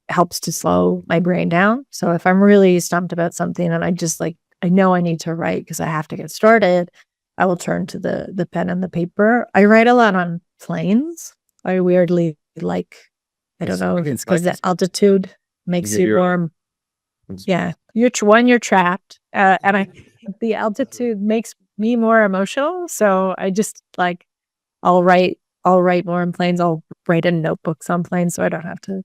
helps to slow my brain down. So if I'm really stumped about something and I know I need to write because I have to get started, I will turn to the pen and the paper. I write a lot on planes. I weirdly I don't know if it's because the altitude makes you warm. Yeah, you're trapped, and the altitude makes me more emotional. So I just I'll write more in planes. I'll write in notebooks on planes, so I don't have to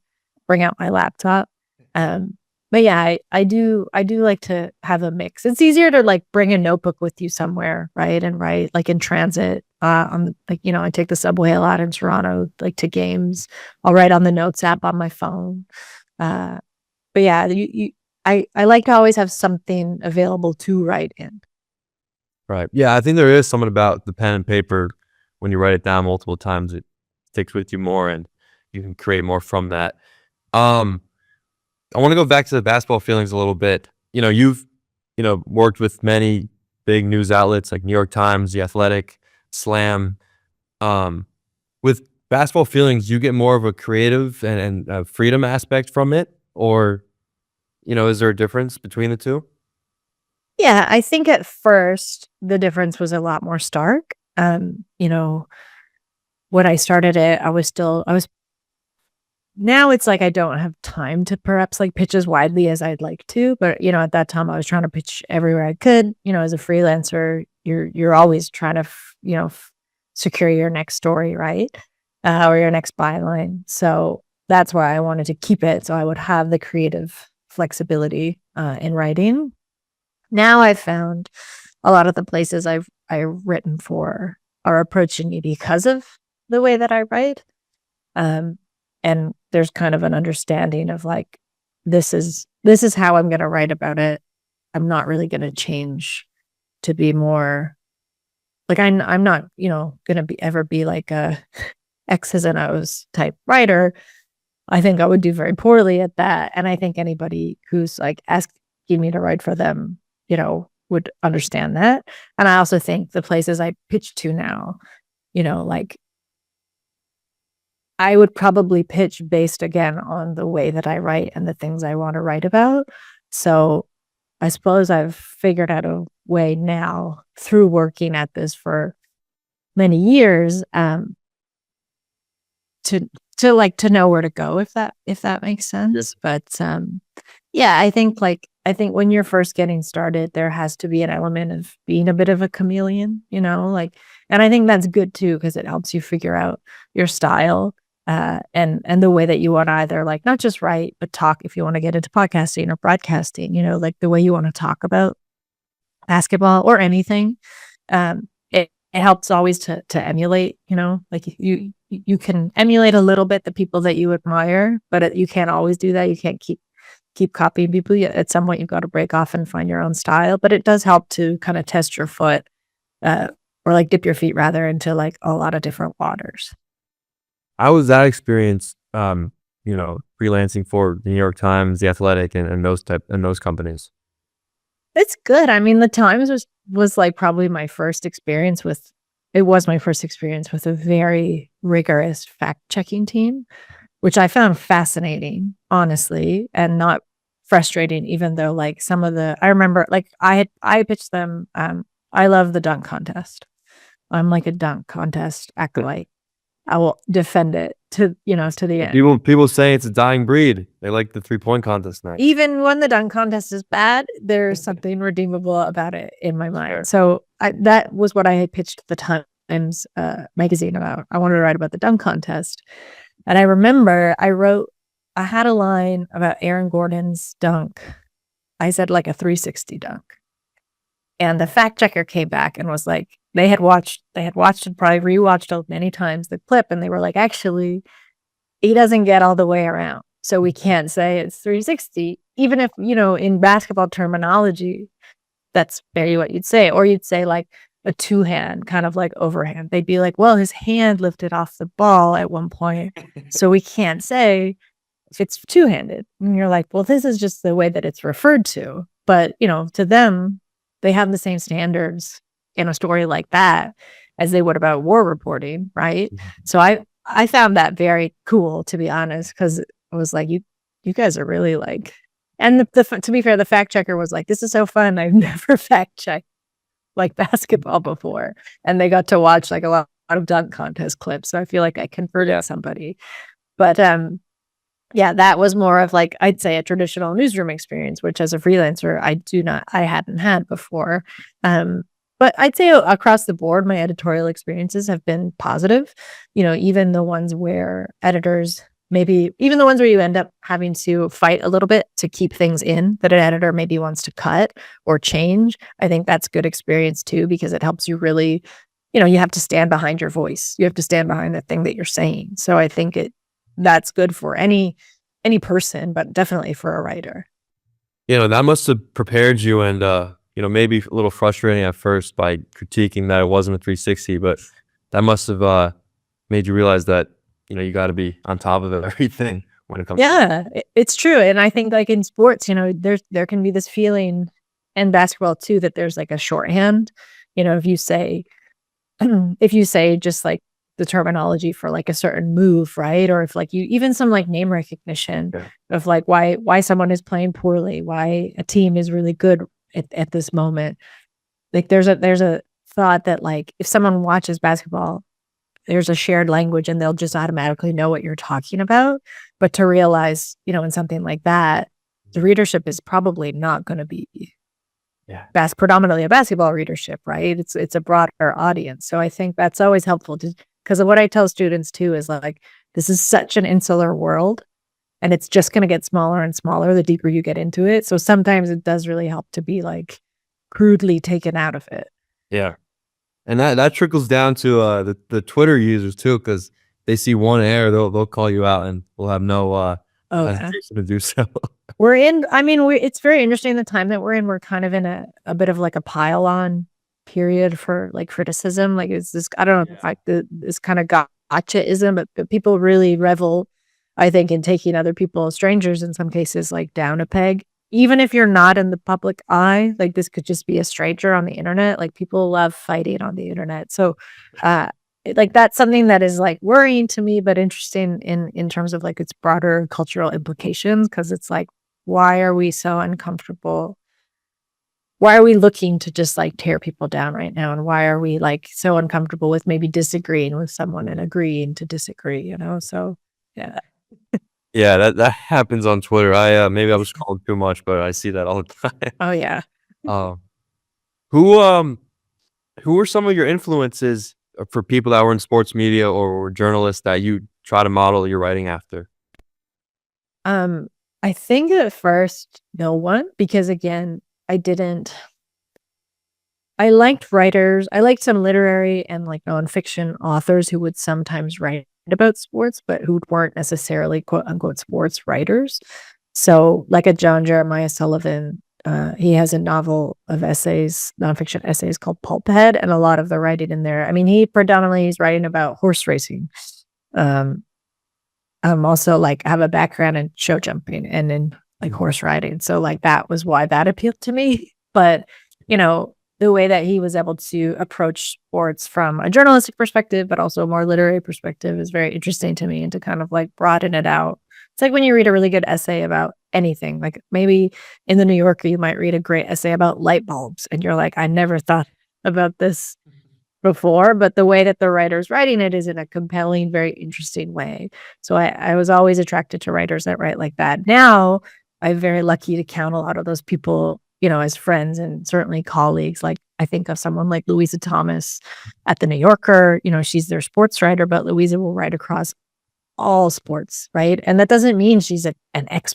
bring out my laptop. But yeah, I do like to have a mix. It's easier to bring a notebook with you somewhere, right? And write in transit. I take the subway a lot in Toronto, to games. I'll write on the notes app on my phone. But yeah, I like to always have something available to write in. Right. Yeah, I think there is something about the pen and paper. When you write it down multiple times, it sticks with you more, and you can create more from that. I want to go back to the basketball feelings a little bit. You've worked with many big news outlets like New York Times, The Athletic, Slam. With basketball feelings, you get more of a creative and freedom aspect from it, or is there a difference between the two? Yeah, I think at first the difference was a lot more stark. When I started it, now it's I don't have time to perhaps pitch as widely as I'd like to, but at that time I was trying to pitch everywhere I could. As a freelancer, you're always trying to secure your next story, right? Or your next byline. So that's why I wanted to keep it, so I would have the creative flexibility in writing. Now I've found a lot of the places I've written for are approaching me because of the way that I write. And there's kind of an understanding of this is how I'm going to write about it. I'm not really going to change to be more I'm not, going to ever be a X's and O's type writer. I think I would do very poorly at that. And I think anybody who's asking me to write for them, would understand that. And I also think the places I pitch to now, I would probably pitch based again on the way that I write and the things I want to write about. So I suppose I've figured out a way now through working at this for many years, to know where to go, if that makes sense. Yes. But yeah, I think when you're first getting started, there has to be an element of being a bit of a chameleon, and I think that's good too, because it helps you figure out your style, and the way that you want to either not just write, but talk, if you want to get into podcasting or broadcasting, the way you want to talk about basketball or anything. It helps always to emulate, you can emulate a little bit the people that you admire, but you can't always do that. You can't keep copying people. At some point you've got to break off and find your own style, but it does help to kind of test your foot, or dip your feet rather into a lot of different waters. How was that experience, freelancing for the New York Times, the Athletic, and those companies? It's good. I mean, the Times was like probably my first experience with. It was my first experience with a very rigorous fact-checking team, which I found fascinating, honestly, and not frustrating, even though like some of the, I remember like I pitched them, I love the dunk contest. I'm like a dunk contest acolyte. I will defend it to the end. People say it's a dying breed. They like the 3-point contest now. Even when the dunk contest is bad, there's something redeemable about it in my mind. Sure. So that was what I had pitched the Times magazine about. I wanted to write about the dunk contest. And I remember I had a line about Aaron Gordon's dunk. I said like a 360 dunk. And the fact checker came back and was like, they had watched and probably rewatched it many times, the clip, and they were like, actually, he doesn't get all the way around. So we can't say it's 360, even if, in basketball terminology, that's very what you'd say. Or you'd say like a two-hand, kind of like overhand. They'd be like, well, his hand lifted off the ball at one point, so we can't say it's two-handed. And you're like, well, this is just the way that it's referred to. But, to them, they have the same standards in a story like that as they would about war reporting, right? Mhm. So I found that very cool, to be honest, because it was like, you guys are really like, and to be fair, the fact checker was like, this is so fun. I've never fact checked like basketball before. And they got to watch like a lot of dunk contest clips. So I feel like I converted somebody. But yeah, that was more of like, I'd say a traditional newsroom experience, which as a freelancer, I hadn't had before. But I'd say across the board, my editorial experiences have been positive. Even the ones where editors, maybe even the ones where you end up having to fight a little bit to keep things in that an editor maybe wants to cut or change. I think that's good experience too, because it helps you really, you have to stand behind your voice. You have to stand behind the thing that you're saying. So I think that's good for any person, but definitely for a writer. That must have prepared you, and maybe a little frustrating at first by critiquing that it wasn't a 360, but that must have made you realize that you got to be on top of everything when it comes. Yeah, it's true. And I think like in sports, there can be this feeling, and basketball too, that there's like a shorthand. If you say just like the terminology for like a certain move, right? Or if like even some like name recognition of like why someone is playing poorly, why a team is really good at this moment. Like there's a thought that like if someone watches basketball, there's a shared language and they'll just automatically know what you're talking about. But to realize, in something like that, the readership is probably not going to be predominantly a basketball readership, right? It's a broader audience. So I think that's always helpful because of what I tell students too is like, this is such an insular world and it's just going to get smaller and smaller the deeper you get into it. So sometimes it does really help to be like crudely taken out of it. Yeah. And that trickles down to the Twitter users too, because they see one error, they'll call you out and we'll have no hesitation to do so. It's very interesting the time that we're in. We're kind of in a bit of like a pile-on period for like criticism. Like it's this, I don't know, like this kind of gotchaism, but people really revel, I think, in taking other people, strangers in some cases, like down a peg. Even if you're not in the public eye, like this could just be a stranger on the internet. Like people love fighting on the internet. So like that's something that is like worrying to me, but interesting in terms of like its broader cultural implications. Cause it's like, why are we so uncomfortable? Why are we looking to just like tear people down right now? And why are we like so uncomfortable with maybe disagreeing with someone and agreeing to disagree, So yeah. Yeah, that happens on Twitter. Maybe I was scrolling too much, but I see that all the time. Oh yeah. Who were some of your influences for people that were in sports media or were journalists that you try to model your writing after? I think at first no one, because again, I liked writers. I liked some literary and like nonfiction authors who would sometimes write about sports, but who weren't necessarily quote unquote sports writers. So like a John Jeremiah Sullivan, he has a novel of essays, nonfiction essays called Pulphead, and a lot of the writing in there. I mean, he predominantly is writing about horse racing. also like have a background in show jumping and in like horse riding. So like that was why that appealed to me. But, you know, the way that he was able to approach sports from a journalistic perspective, but also a more literary perspective is very interesting to me, and to kind of like broaden it out. It's like when you read a really good essay about anything, like maybe in the New Yorker, you might read a great essay about light bulbs and you're like, I never thought about this before, but the way that the writer's writing it is in a compelling, very interesting way. So I was always attracted to writers that write like that. Now I'm very lucky to count a lot of those people, you know, as friends and certainly colleagues. Like I think of someone like Louisa Thomas at the New Yorker. You know, she's their sports writer, but Louisa will write across all sports, right? And that doesn't mean she's an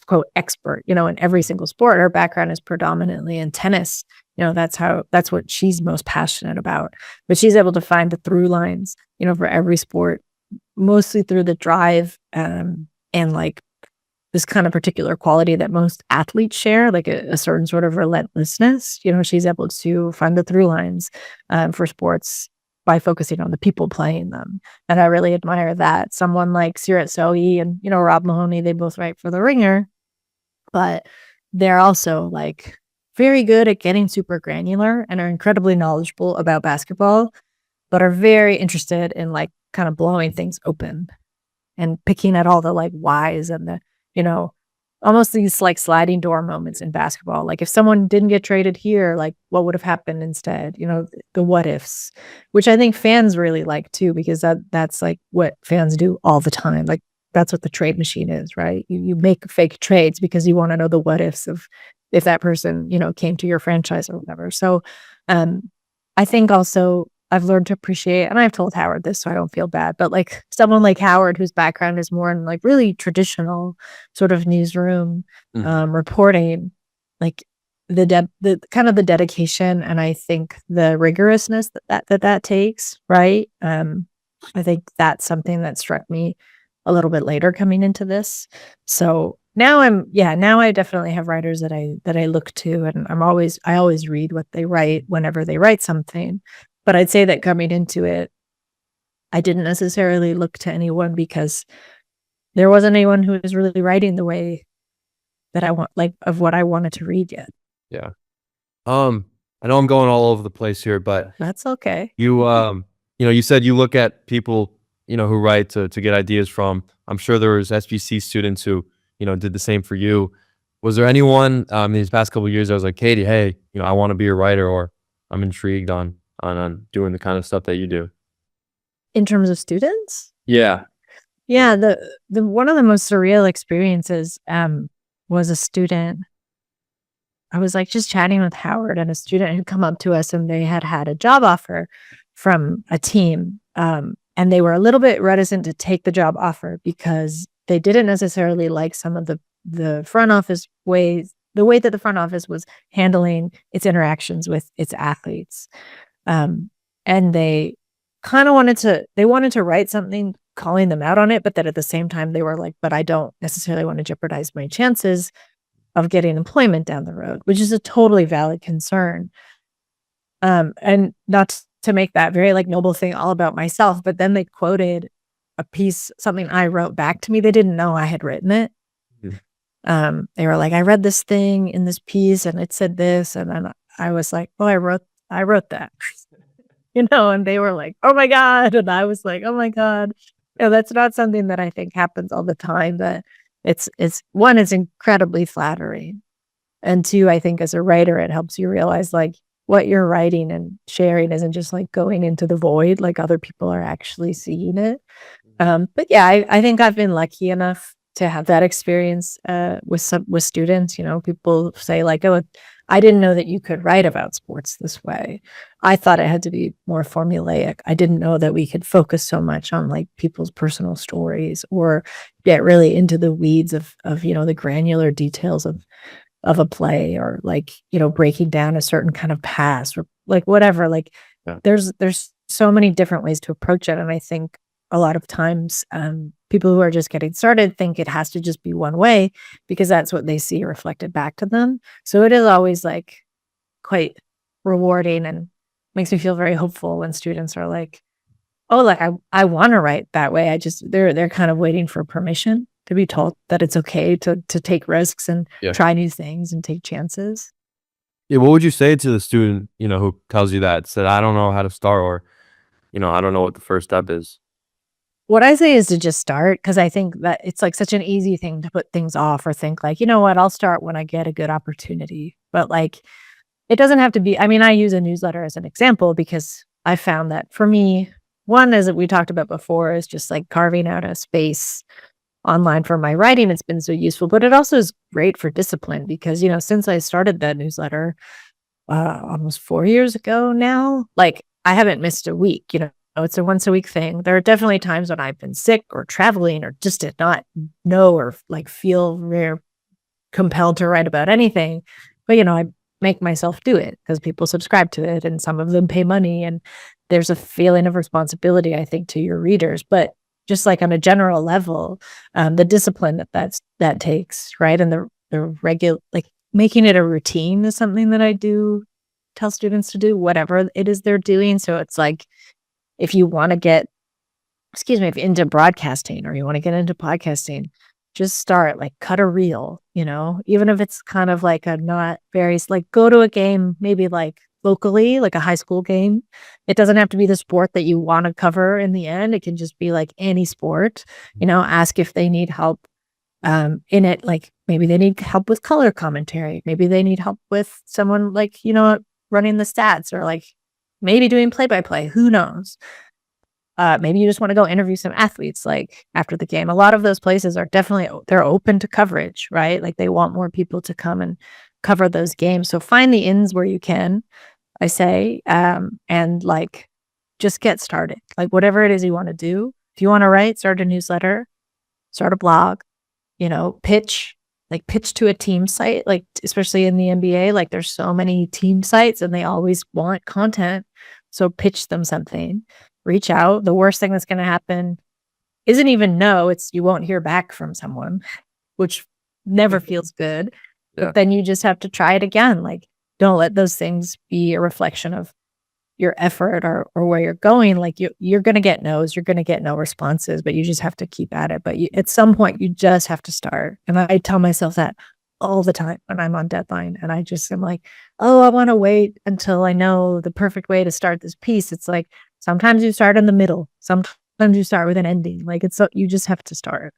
quote expert, you know, in every single sport. Her background is predominantly in tennis. You know, that's what she's most passionate about. But she's able to find the through lines, you know, for every sport, mostly through the drive, and like this kind of particular quality that most athletes share, like a certain sort of relentlessness. You know, she's able to find the through lines for sports by focusing on the people playing them. And I really admire that. Someone like Sirat Sohi and, you know, Rob Mahoney, they both write for The Ringer, but they're also like very good at getting super granular and are incredibly knowledgeable about basketball, but are very interested in like kind of blowing things open and picking at all the like whys and the, you know, almost these like sliding door moments in basketball. Like if someone didn't get traded here, like what would have happened instead? You know, the what ifs, which I think fans really like too, because that's like what fans do all the time. Like that's what the trade machine is, right? You make fake trades because you want to know the what ifs of if that person, you know, came to your franchise or whatever. So I think also I've learned to appreciate, and I've told Howard this, so I don't feel bad, but like someone like Howard, whose background is more in like really traditional sort of newsroom reporting, like the kind of the dedication, and I think the rigorousness that takes, right? I think that's something that struck me a little bit later coming into this. So now I definitely have writers that I look to, and I always read what they write whenever they write something. But I'd say that coming into it, I didn't necessarily look to anyone because there wasn't anyone who was really writing the way that I want, like of what I wanted to read yet. Yeah. I know I'm going all over the place here, but That's okay. you you know, you said you look at people, you know, who write to get ideas from. I'm sure there was SBC students who, you know, did the same for you. Was there anyone in these past couple of years that was like, Katie, hey, you know, I want to be a writer, or I'm intrigued on doing the kind of stuff that you do? In terms of students? Yeah. Yeah, the one of the most surreal experiences was a student. I was like just chatting with Howard, and a student had come up to us and they had a job offer from a team. And they were a little bit reticent to take the job offer because they didn't necessarily like some of the front office ways, the way that the front office was handling its interactions with its athletes. And they kind of wanted to write something calling them out on it, but that at the same time they were like, but I don't necessarily want to jeopardize my chances of getting employment down the road, which is a totally valid concern. And not to make that very like noble thing all about myself, but then they quoted a piece, something I wrote back to me. They didn't know I had written it. They were like, I read this thing in this piece and it said this. And then I was like, well, I wrote that, you know, and they were like, oh my God. And I was like, oh my God. You know, that's not something that I think happens all the time, but it's one, it's incredibly flattering. And two, I think as a writer, it helps you realize like what you're writing and sharing isn't just like going into the void, like other people are actually seeing it. But yeah, I think I've been lucky enough to have that experience with students. You know, people say like, oh, I didn't know that you could write about sports this way. I thought it had to be more formulaic. I didn't know that we could focus so much on like people's personal stories or get really into the weeds of you know, the granular details of a play, or like, you know, breaking down a certain kind of pass or like whatever. Like there's so many different ways to approach it. And I think a lot of times people who are just getting started think it has to just be one way because that's what they see reflected back to them. So it is always like quite rewarding and makes me feel very hopeful when students are like, Oh, like I want to write that way. I just they're kind of waiting for permission to be told that it's okay to take risks and Yeah. try new things and take chances. Yeah, what would you say to the student, who tells you that, said, "I don't know how to start," or, "I don't know what the first step is?" What I say is to just start, because I think that it's like such an easy thing to put things off or think like, you know what, I'll start when I get a good opportunity. But like, it doesn't have to be. I mean, I use a newsletter as an example because I found that for me, one, as we talked about before, is just like carving out a space online for my writing. It's been so useful, but it also is great for discipline because, since I started that newsletter almost 4 years ago now, like I haven't missed a week, it's a once a week thing. There are definitely times when I've been sick or traveling or just did not know or like feel very compelled to write about anything. But, I make myself do it because people subscribe to it and some of them pay money. And there's a feeling of responsibility, I think, to your readers. But just like on a general level, the discipline that takes, right? And the regular, like making it a routine is something that I do tell students to do, whatever it is they're doing. So it's like, if you want to get, if into broadcasting or you want to get into podcasting, just start, like cut a reel, even if it's kind of like a not very, like go to a game, maybe like locally, like a high school game. It doesn't have to be the sport that you want to cover in the end. It can just be like any sport, ask if they need help in it. Like maybe they need help with color commentary. Maybe they need help with someone like, running the stats or like maybe doing play-by-play. Who knows? Maybe you just want to go interview some athletes like after the game. A lot of those places are definitely, they're open to coverage, right? Like they want more people to come and cover those games. So find the ins where you can, I say, and like just get started. Like whatever it is you want to do. If you want to write, start a newsletter, start a blog, pitch to a team site, like especially in the NBA, like there's so many team sites and they always want content. So pitch them something, reach out. The worst thing that's going to happen isn't even no, it's you won't hear back from someone, which never feels good. Yeah. But then you just have to try it again. Like don't let those things be a reflection of your effort or where you're going. Like you're going to get no's, you're going to get no responses, but you just have to keep at it. But at some point you just have to start. And I tell myself that all the time when I'm on deadline and I just am like, oh, I want to wait until I know the perfect way to start this piece. It's like, sometimes you start in the middle. Sometimes you start with an ending. Like you just have to start.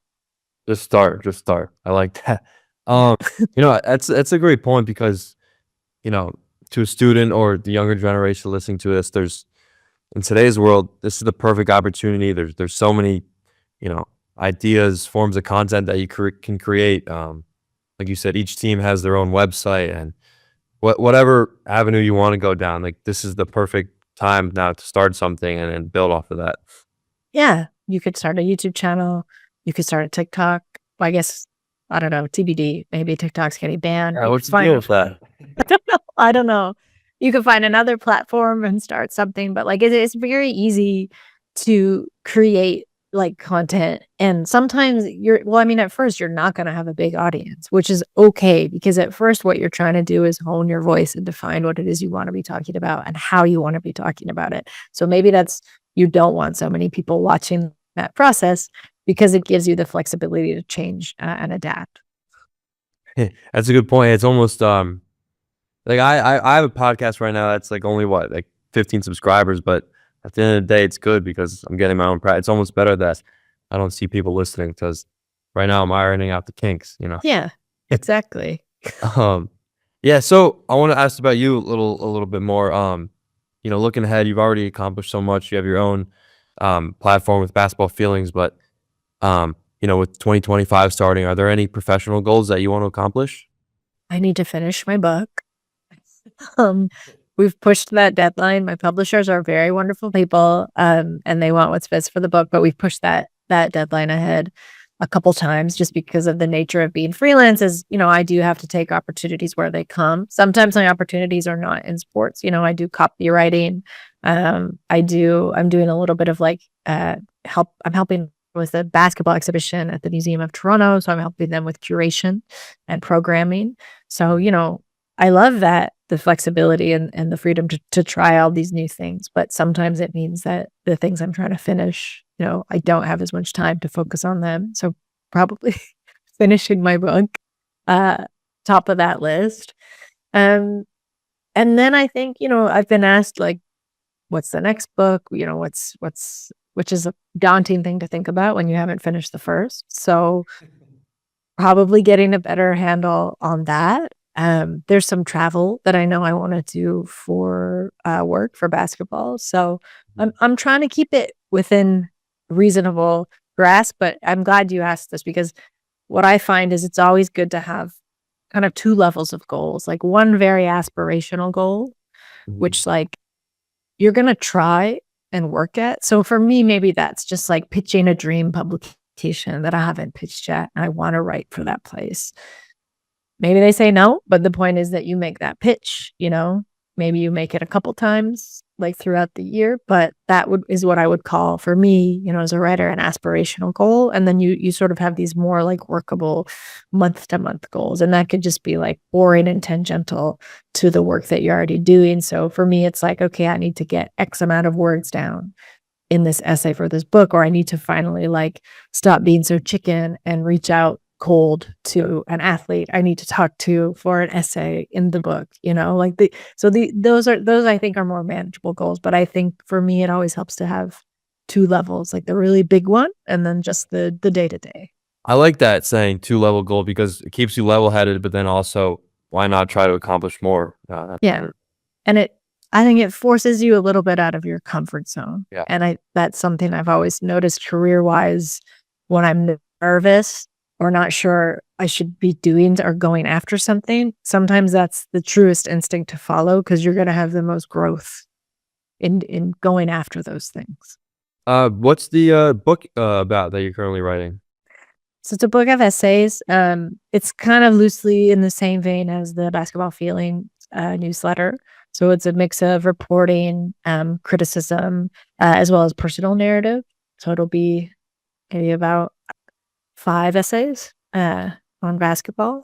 Just start. I like that. That's a great point because, to a student or the younger generation listening to this, in today's world, this is the perfect opportunity. There's so many, ideas, forms of content that you can create. Like you said, each team has their own website and whatever avenue you want to go down. Like this is the perfect time now to start something and then build off of that. Yeah. You could start a YouTube channel. You could start a TikTok. Well, I guess, I don't know, TBD. Maybe TikTok's getting banned. Yeah, what's the deal with that? I don't know. You could find another platform and start something, but like it's very easy to create like content. And sometimes at first you're not going to have a big audience, which is okay because at first what you're trying to do is hone your voice and define what it is you want to be talking about and how you want to be talking about it. So maybe you don't want so many people watching that process because it gives you the flexibility to change and adapt. That's a good point. It's almost like I have a podcast right now that's like only like 15 subscribers, but at the end of the day, it's good because I'm getting my own practice. It's almost better that I don't see people listening because right now I'm ironing out the kinks, Yeah, exactly. Yeah. So I want to ask about you a little bit more. Looking ahead, you've already accomplished so much. You have your own platform with Basketball Feelings, but with 2025 starting, are there any professional goals that you want to accomplish? I need to finish my book. We've pushed that deadline. My publishers are very wonderful people, and they want what's best for the book, but we've pushed that deadline ahead a couple times just because of the nature of being freelance. I do have to take opportunities where they come. Sometimes my opportunities are not in sports. I do copywriting. I'm doing a little bit of like help. I'm helping with a basketball exhibition at the Museum of Toronto. So I'm helping them with curation and programming. So, I love that, the flexibility and the freedom to try all these new things. But sometimes it means that the things I'm trying to finish, I don't have as much time to focus on them. So probably finishing my book, uh, top of that list. Um, and then I think, I've been asked like, what's the next book? Which is a daunting thing to think about when you haven't finished the first. So probably getting a better handle on that. There's some travel that I know I want to do for work for basketball. So I'm trying to keep it within reasonable grasp, but I'm glad you asked this because what I find is it's always good to have kind of two levels of goals, like one very aspirational goal, which like you're going to try and work at. So for me, maybe that's just like pitching a dream publication that I haven't pitched yet. And I want to write for that place. Maybe they say no, but the point is that you make that pitch, maybe you make it a couple times like throughout the year, but is what I would call for me, as a writer, an aspirational goal. And then you sort of have these more like workable month to month goals. And that could just be like boring and tangential to the work that you're already doing. So for me, it's like, okay, I need to get X amount of words down in this essay for this book, or I need to finally like stop being so chicken and reach out cold to an athlete I need to talk to for an essay in the book, those I think are more manageable goals. But I think for me, it always helps to have two levels, like the really big one and then just the day to day. I like that saying 2-level goal because it keeps you level headed, but then also why not try to accomplish more? Yeah. And I think it forces you a little bit out of your comfort zone. Yeah. And that's something I've always noticed career wise when I'm nervous or not sure I should be doing or going after something. Sometimes that's the truest instinct to follow because you're going to have the most growth in going after those things. What's the book about that you're currently writing? So it's a book of essays. It's kind of loosely in the same vein as the Basketball Feeling newsletter. So it's a mix of reporting, criticism, as well as personal narrative. So it'll be maybe about 5 essays on basketball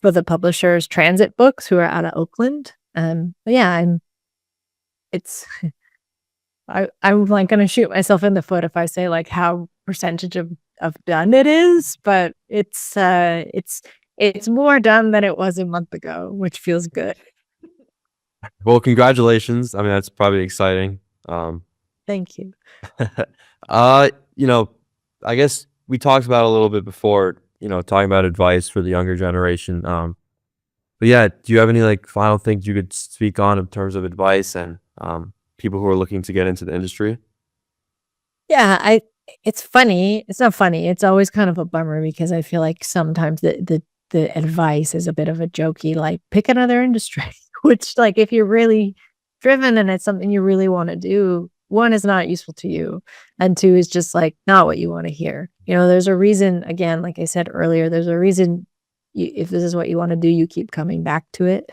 for the publishers Transit Books, who are out of Oakland. But yeah, I'm like going to shoot myself in the foot if I say like how percentage of done it is, but it's more done than it was a month ago, which feels good. Well, congratulations. I mean, that's probably exciting. Thank you. I guess we talked about it a little bit before, talking about advice for the younger generation. But yeah, do you have any like final things you could speak on in terms of advice and people who are looking to get into the industry? Yeah, it's funny. It's not funny. It's always kind of a bummer because I feel like sometimes the advice is a bit of a jokey, like pick another industry, which like if you're really driven and it's something you really want to do, 1 is not useful to you, and 2 is just like not what you want to hear. There's a reason, again, like I said earlier, there's a reason if this is what you want to do, you keep coming back to it.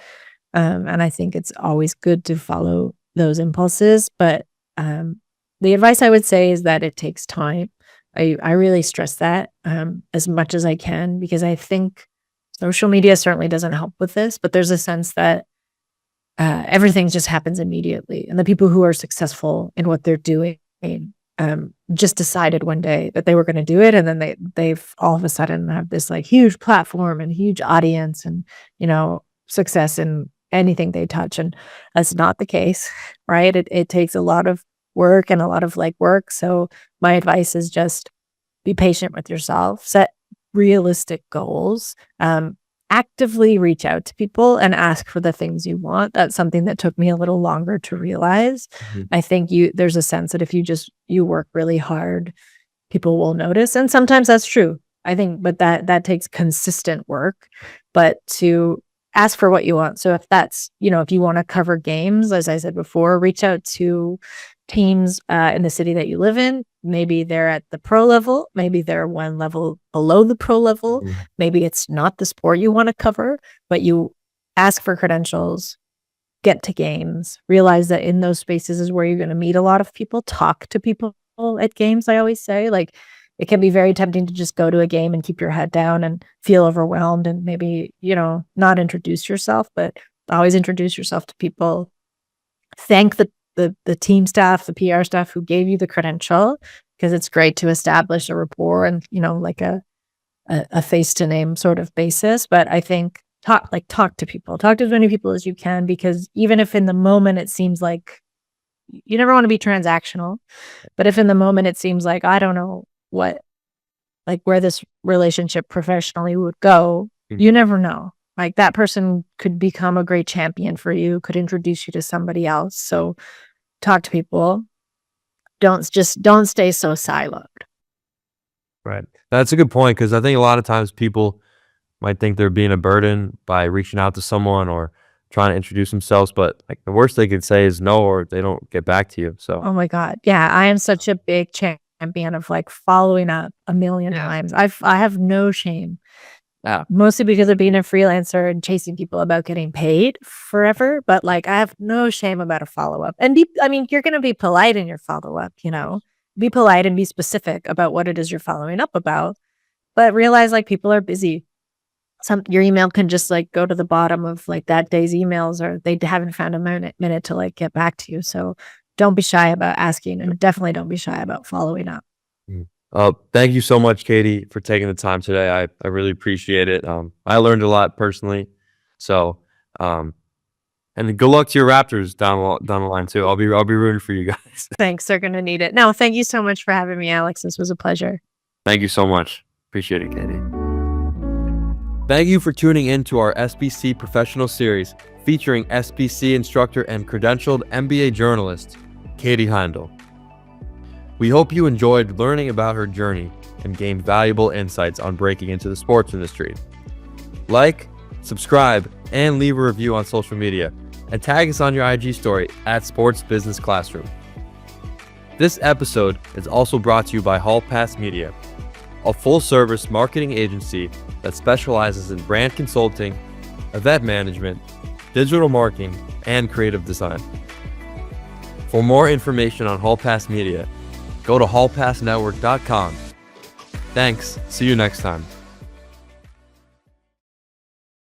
And I think it's always good to follow those impulses. But the advice I would say is that it takes time. I really stress that as much as I can because I think social media certainly doesn't help with this, but there's a sense that everything just happens immediately. And the people who are successful in what they're doing just decided one day that they were going to do it. And then they've all of a sudden have this like huge platform and huge audience and, success in anything they touch. And that's not the case, right? It takes a lot of work and a lot of legwork. So my advice is just be patient with yourself, set realistic goals, actively reach out to people and ask for the things you want. That's something that took me a little longer to realize. I think there's a sense that if you work really hard, people will notice. And sometimes that's true, I think, but that takes consistent work. But to ask for what you want. So if that's, if you want to cover games, as I said before, reach out to teams in the city that you live in. Maybe they're at the pro level. Maybe they're 1 level below the pro level. Maybe it's not the sport you want to cover, but you ask for credentials, get to games, realize that in those spaces is where you're going to meet a lot of people, talk to people at games. I always say, like, it can be very tempting to just go to a game and keep your head down and feel overwhelmed and maybe, not introduce yourself, but always introduce yourself to people. Thank the team staff, the PR staff who gave you the credential, because it's great to establish a rapport and, like a face to name sort of basis. But I think talk to people, talk to as many people as you can, because even if in the moment it seems like you never want to be transactional, but if in the moment it seems like, I don't know where this relationship professionally would go, you never know. Like that person could become a great champion for you, could introduce you to somebody else. So talk to people. Don't stay so siloed. Right. That's a good point, because I think a lot of times people might think they're being a burden by reaching out to someone or trying to introduce themselves, but like the worst they could say is no, or they don't get back to you. So, oh my God. Yeah. I am such a big champion of like following up a million times. I have no shame. Mostly because of being a freelancer and chasing people about getting paid forever. But like, I have no shame about a follow-up. And you're going to be polite in your follow-up, be polite and be specific about what it is you're following up about, but realize like people are busy. Your email can just like go to the bottom of like that day's emails, or they haven't found a minute to like get back to you. So don't be shy about asking, and definitely don't be shy about following up. Thank you so much, Katie, for taking the time today. I really appreciate it. I learned a lot personally. So, and good luck to your Raptors down the line too. I'll be rooting for you guys. Thanks. They're going to need it. No, thank you so much for having me, Alex. This was a pleasure. Thank you so much. Appreciate it, Katie. Thank you for tuning in to our SBC Professional Series featuring SBC instructor and credentialed MBA journalist, Katie Heindl. We hope you enjoyed learning about her journey and gained valuable insights on breaking into the sports industry. Like, subscribe, and leave a review on social media, and tag us on your IG story at Sports Business Classroom. This episode is also brought to you by Hall Pass Media, a full-service marketing agency that specializes in brand consulting, event management, digital marketing, and creative design. For more information on Hall Pass Media, go to hallpassnetwork.com. Thanks. See you next time.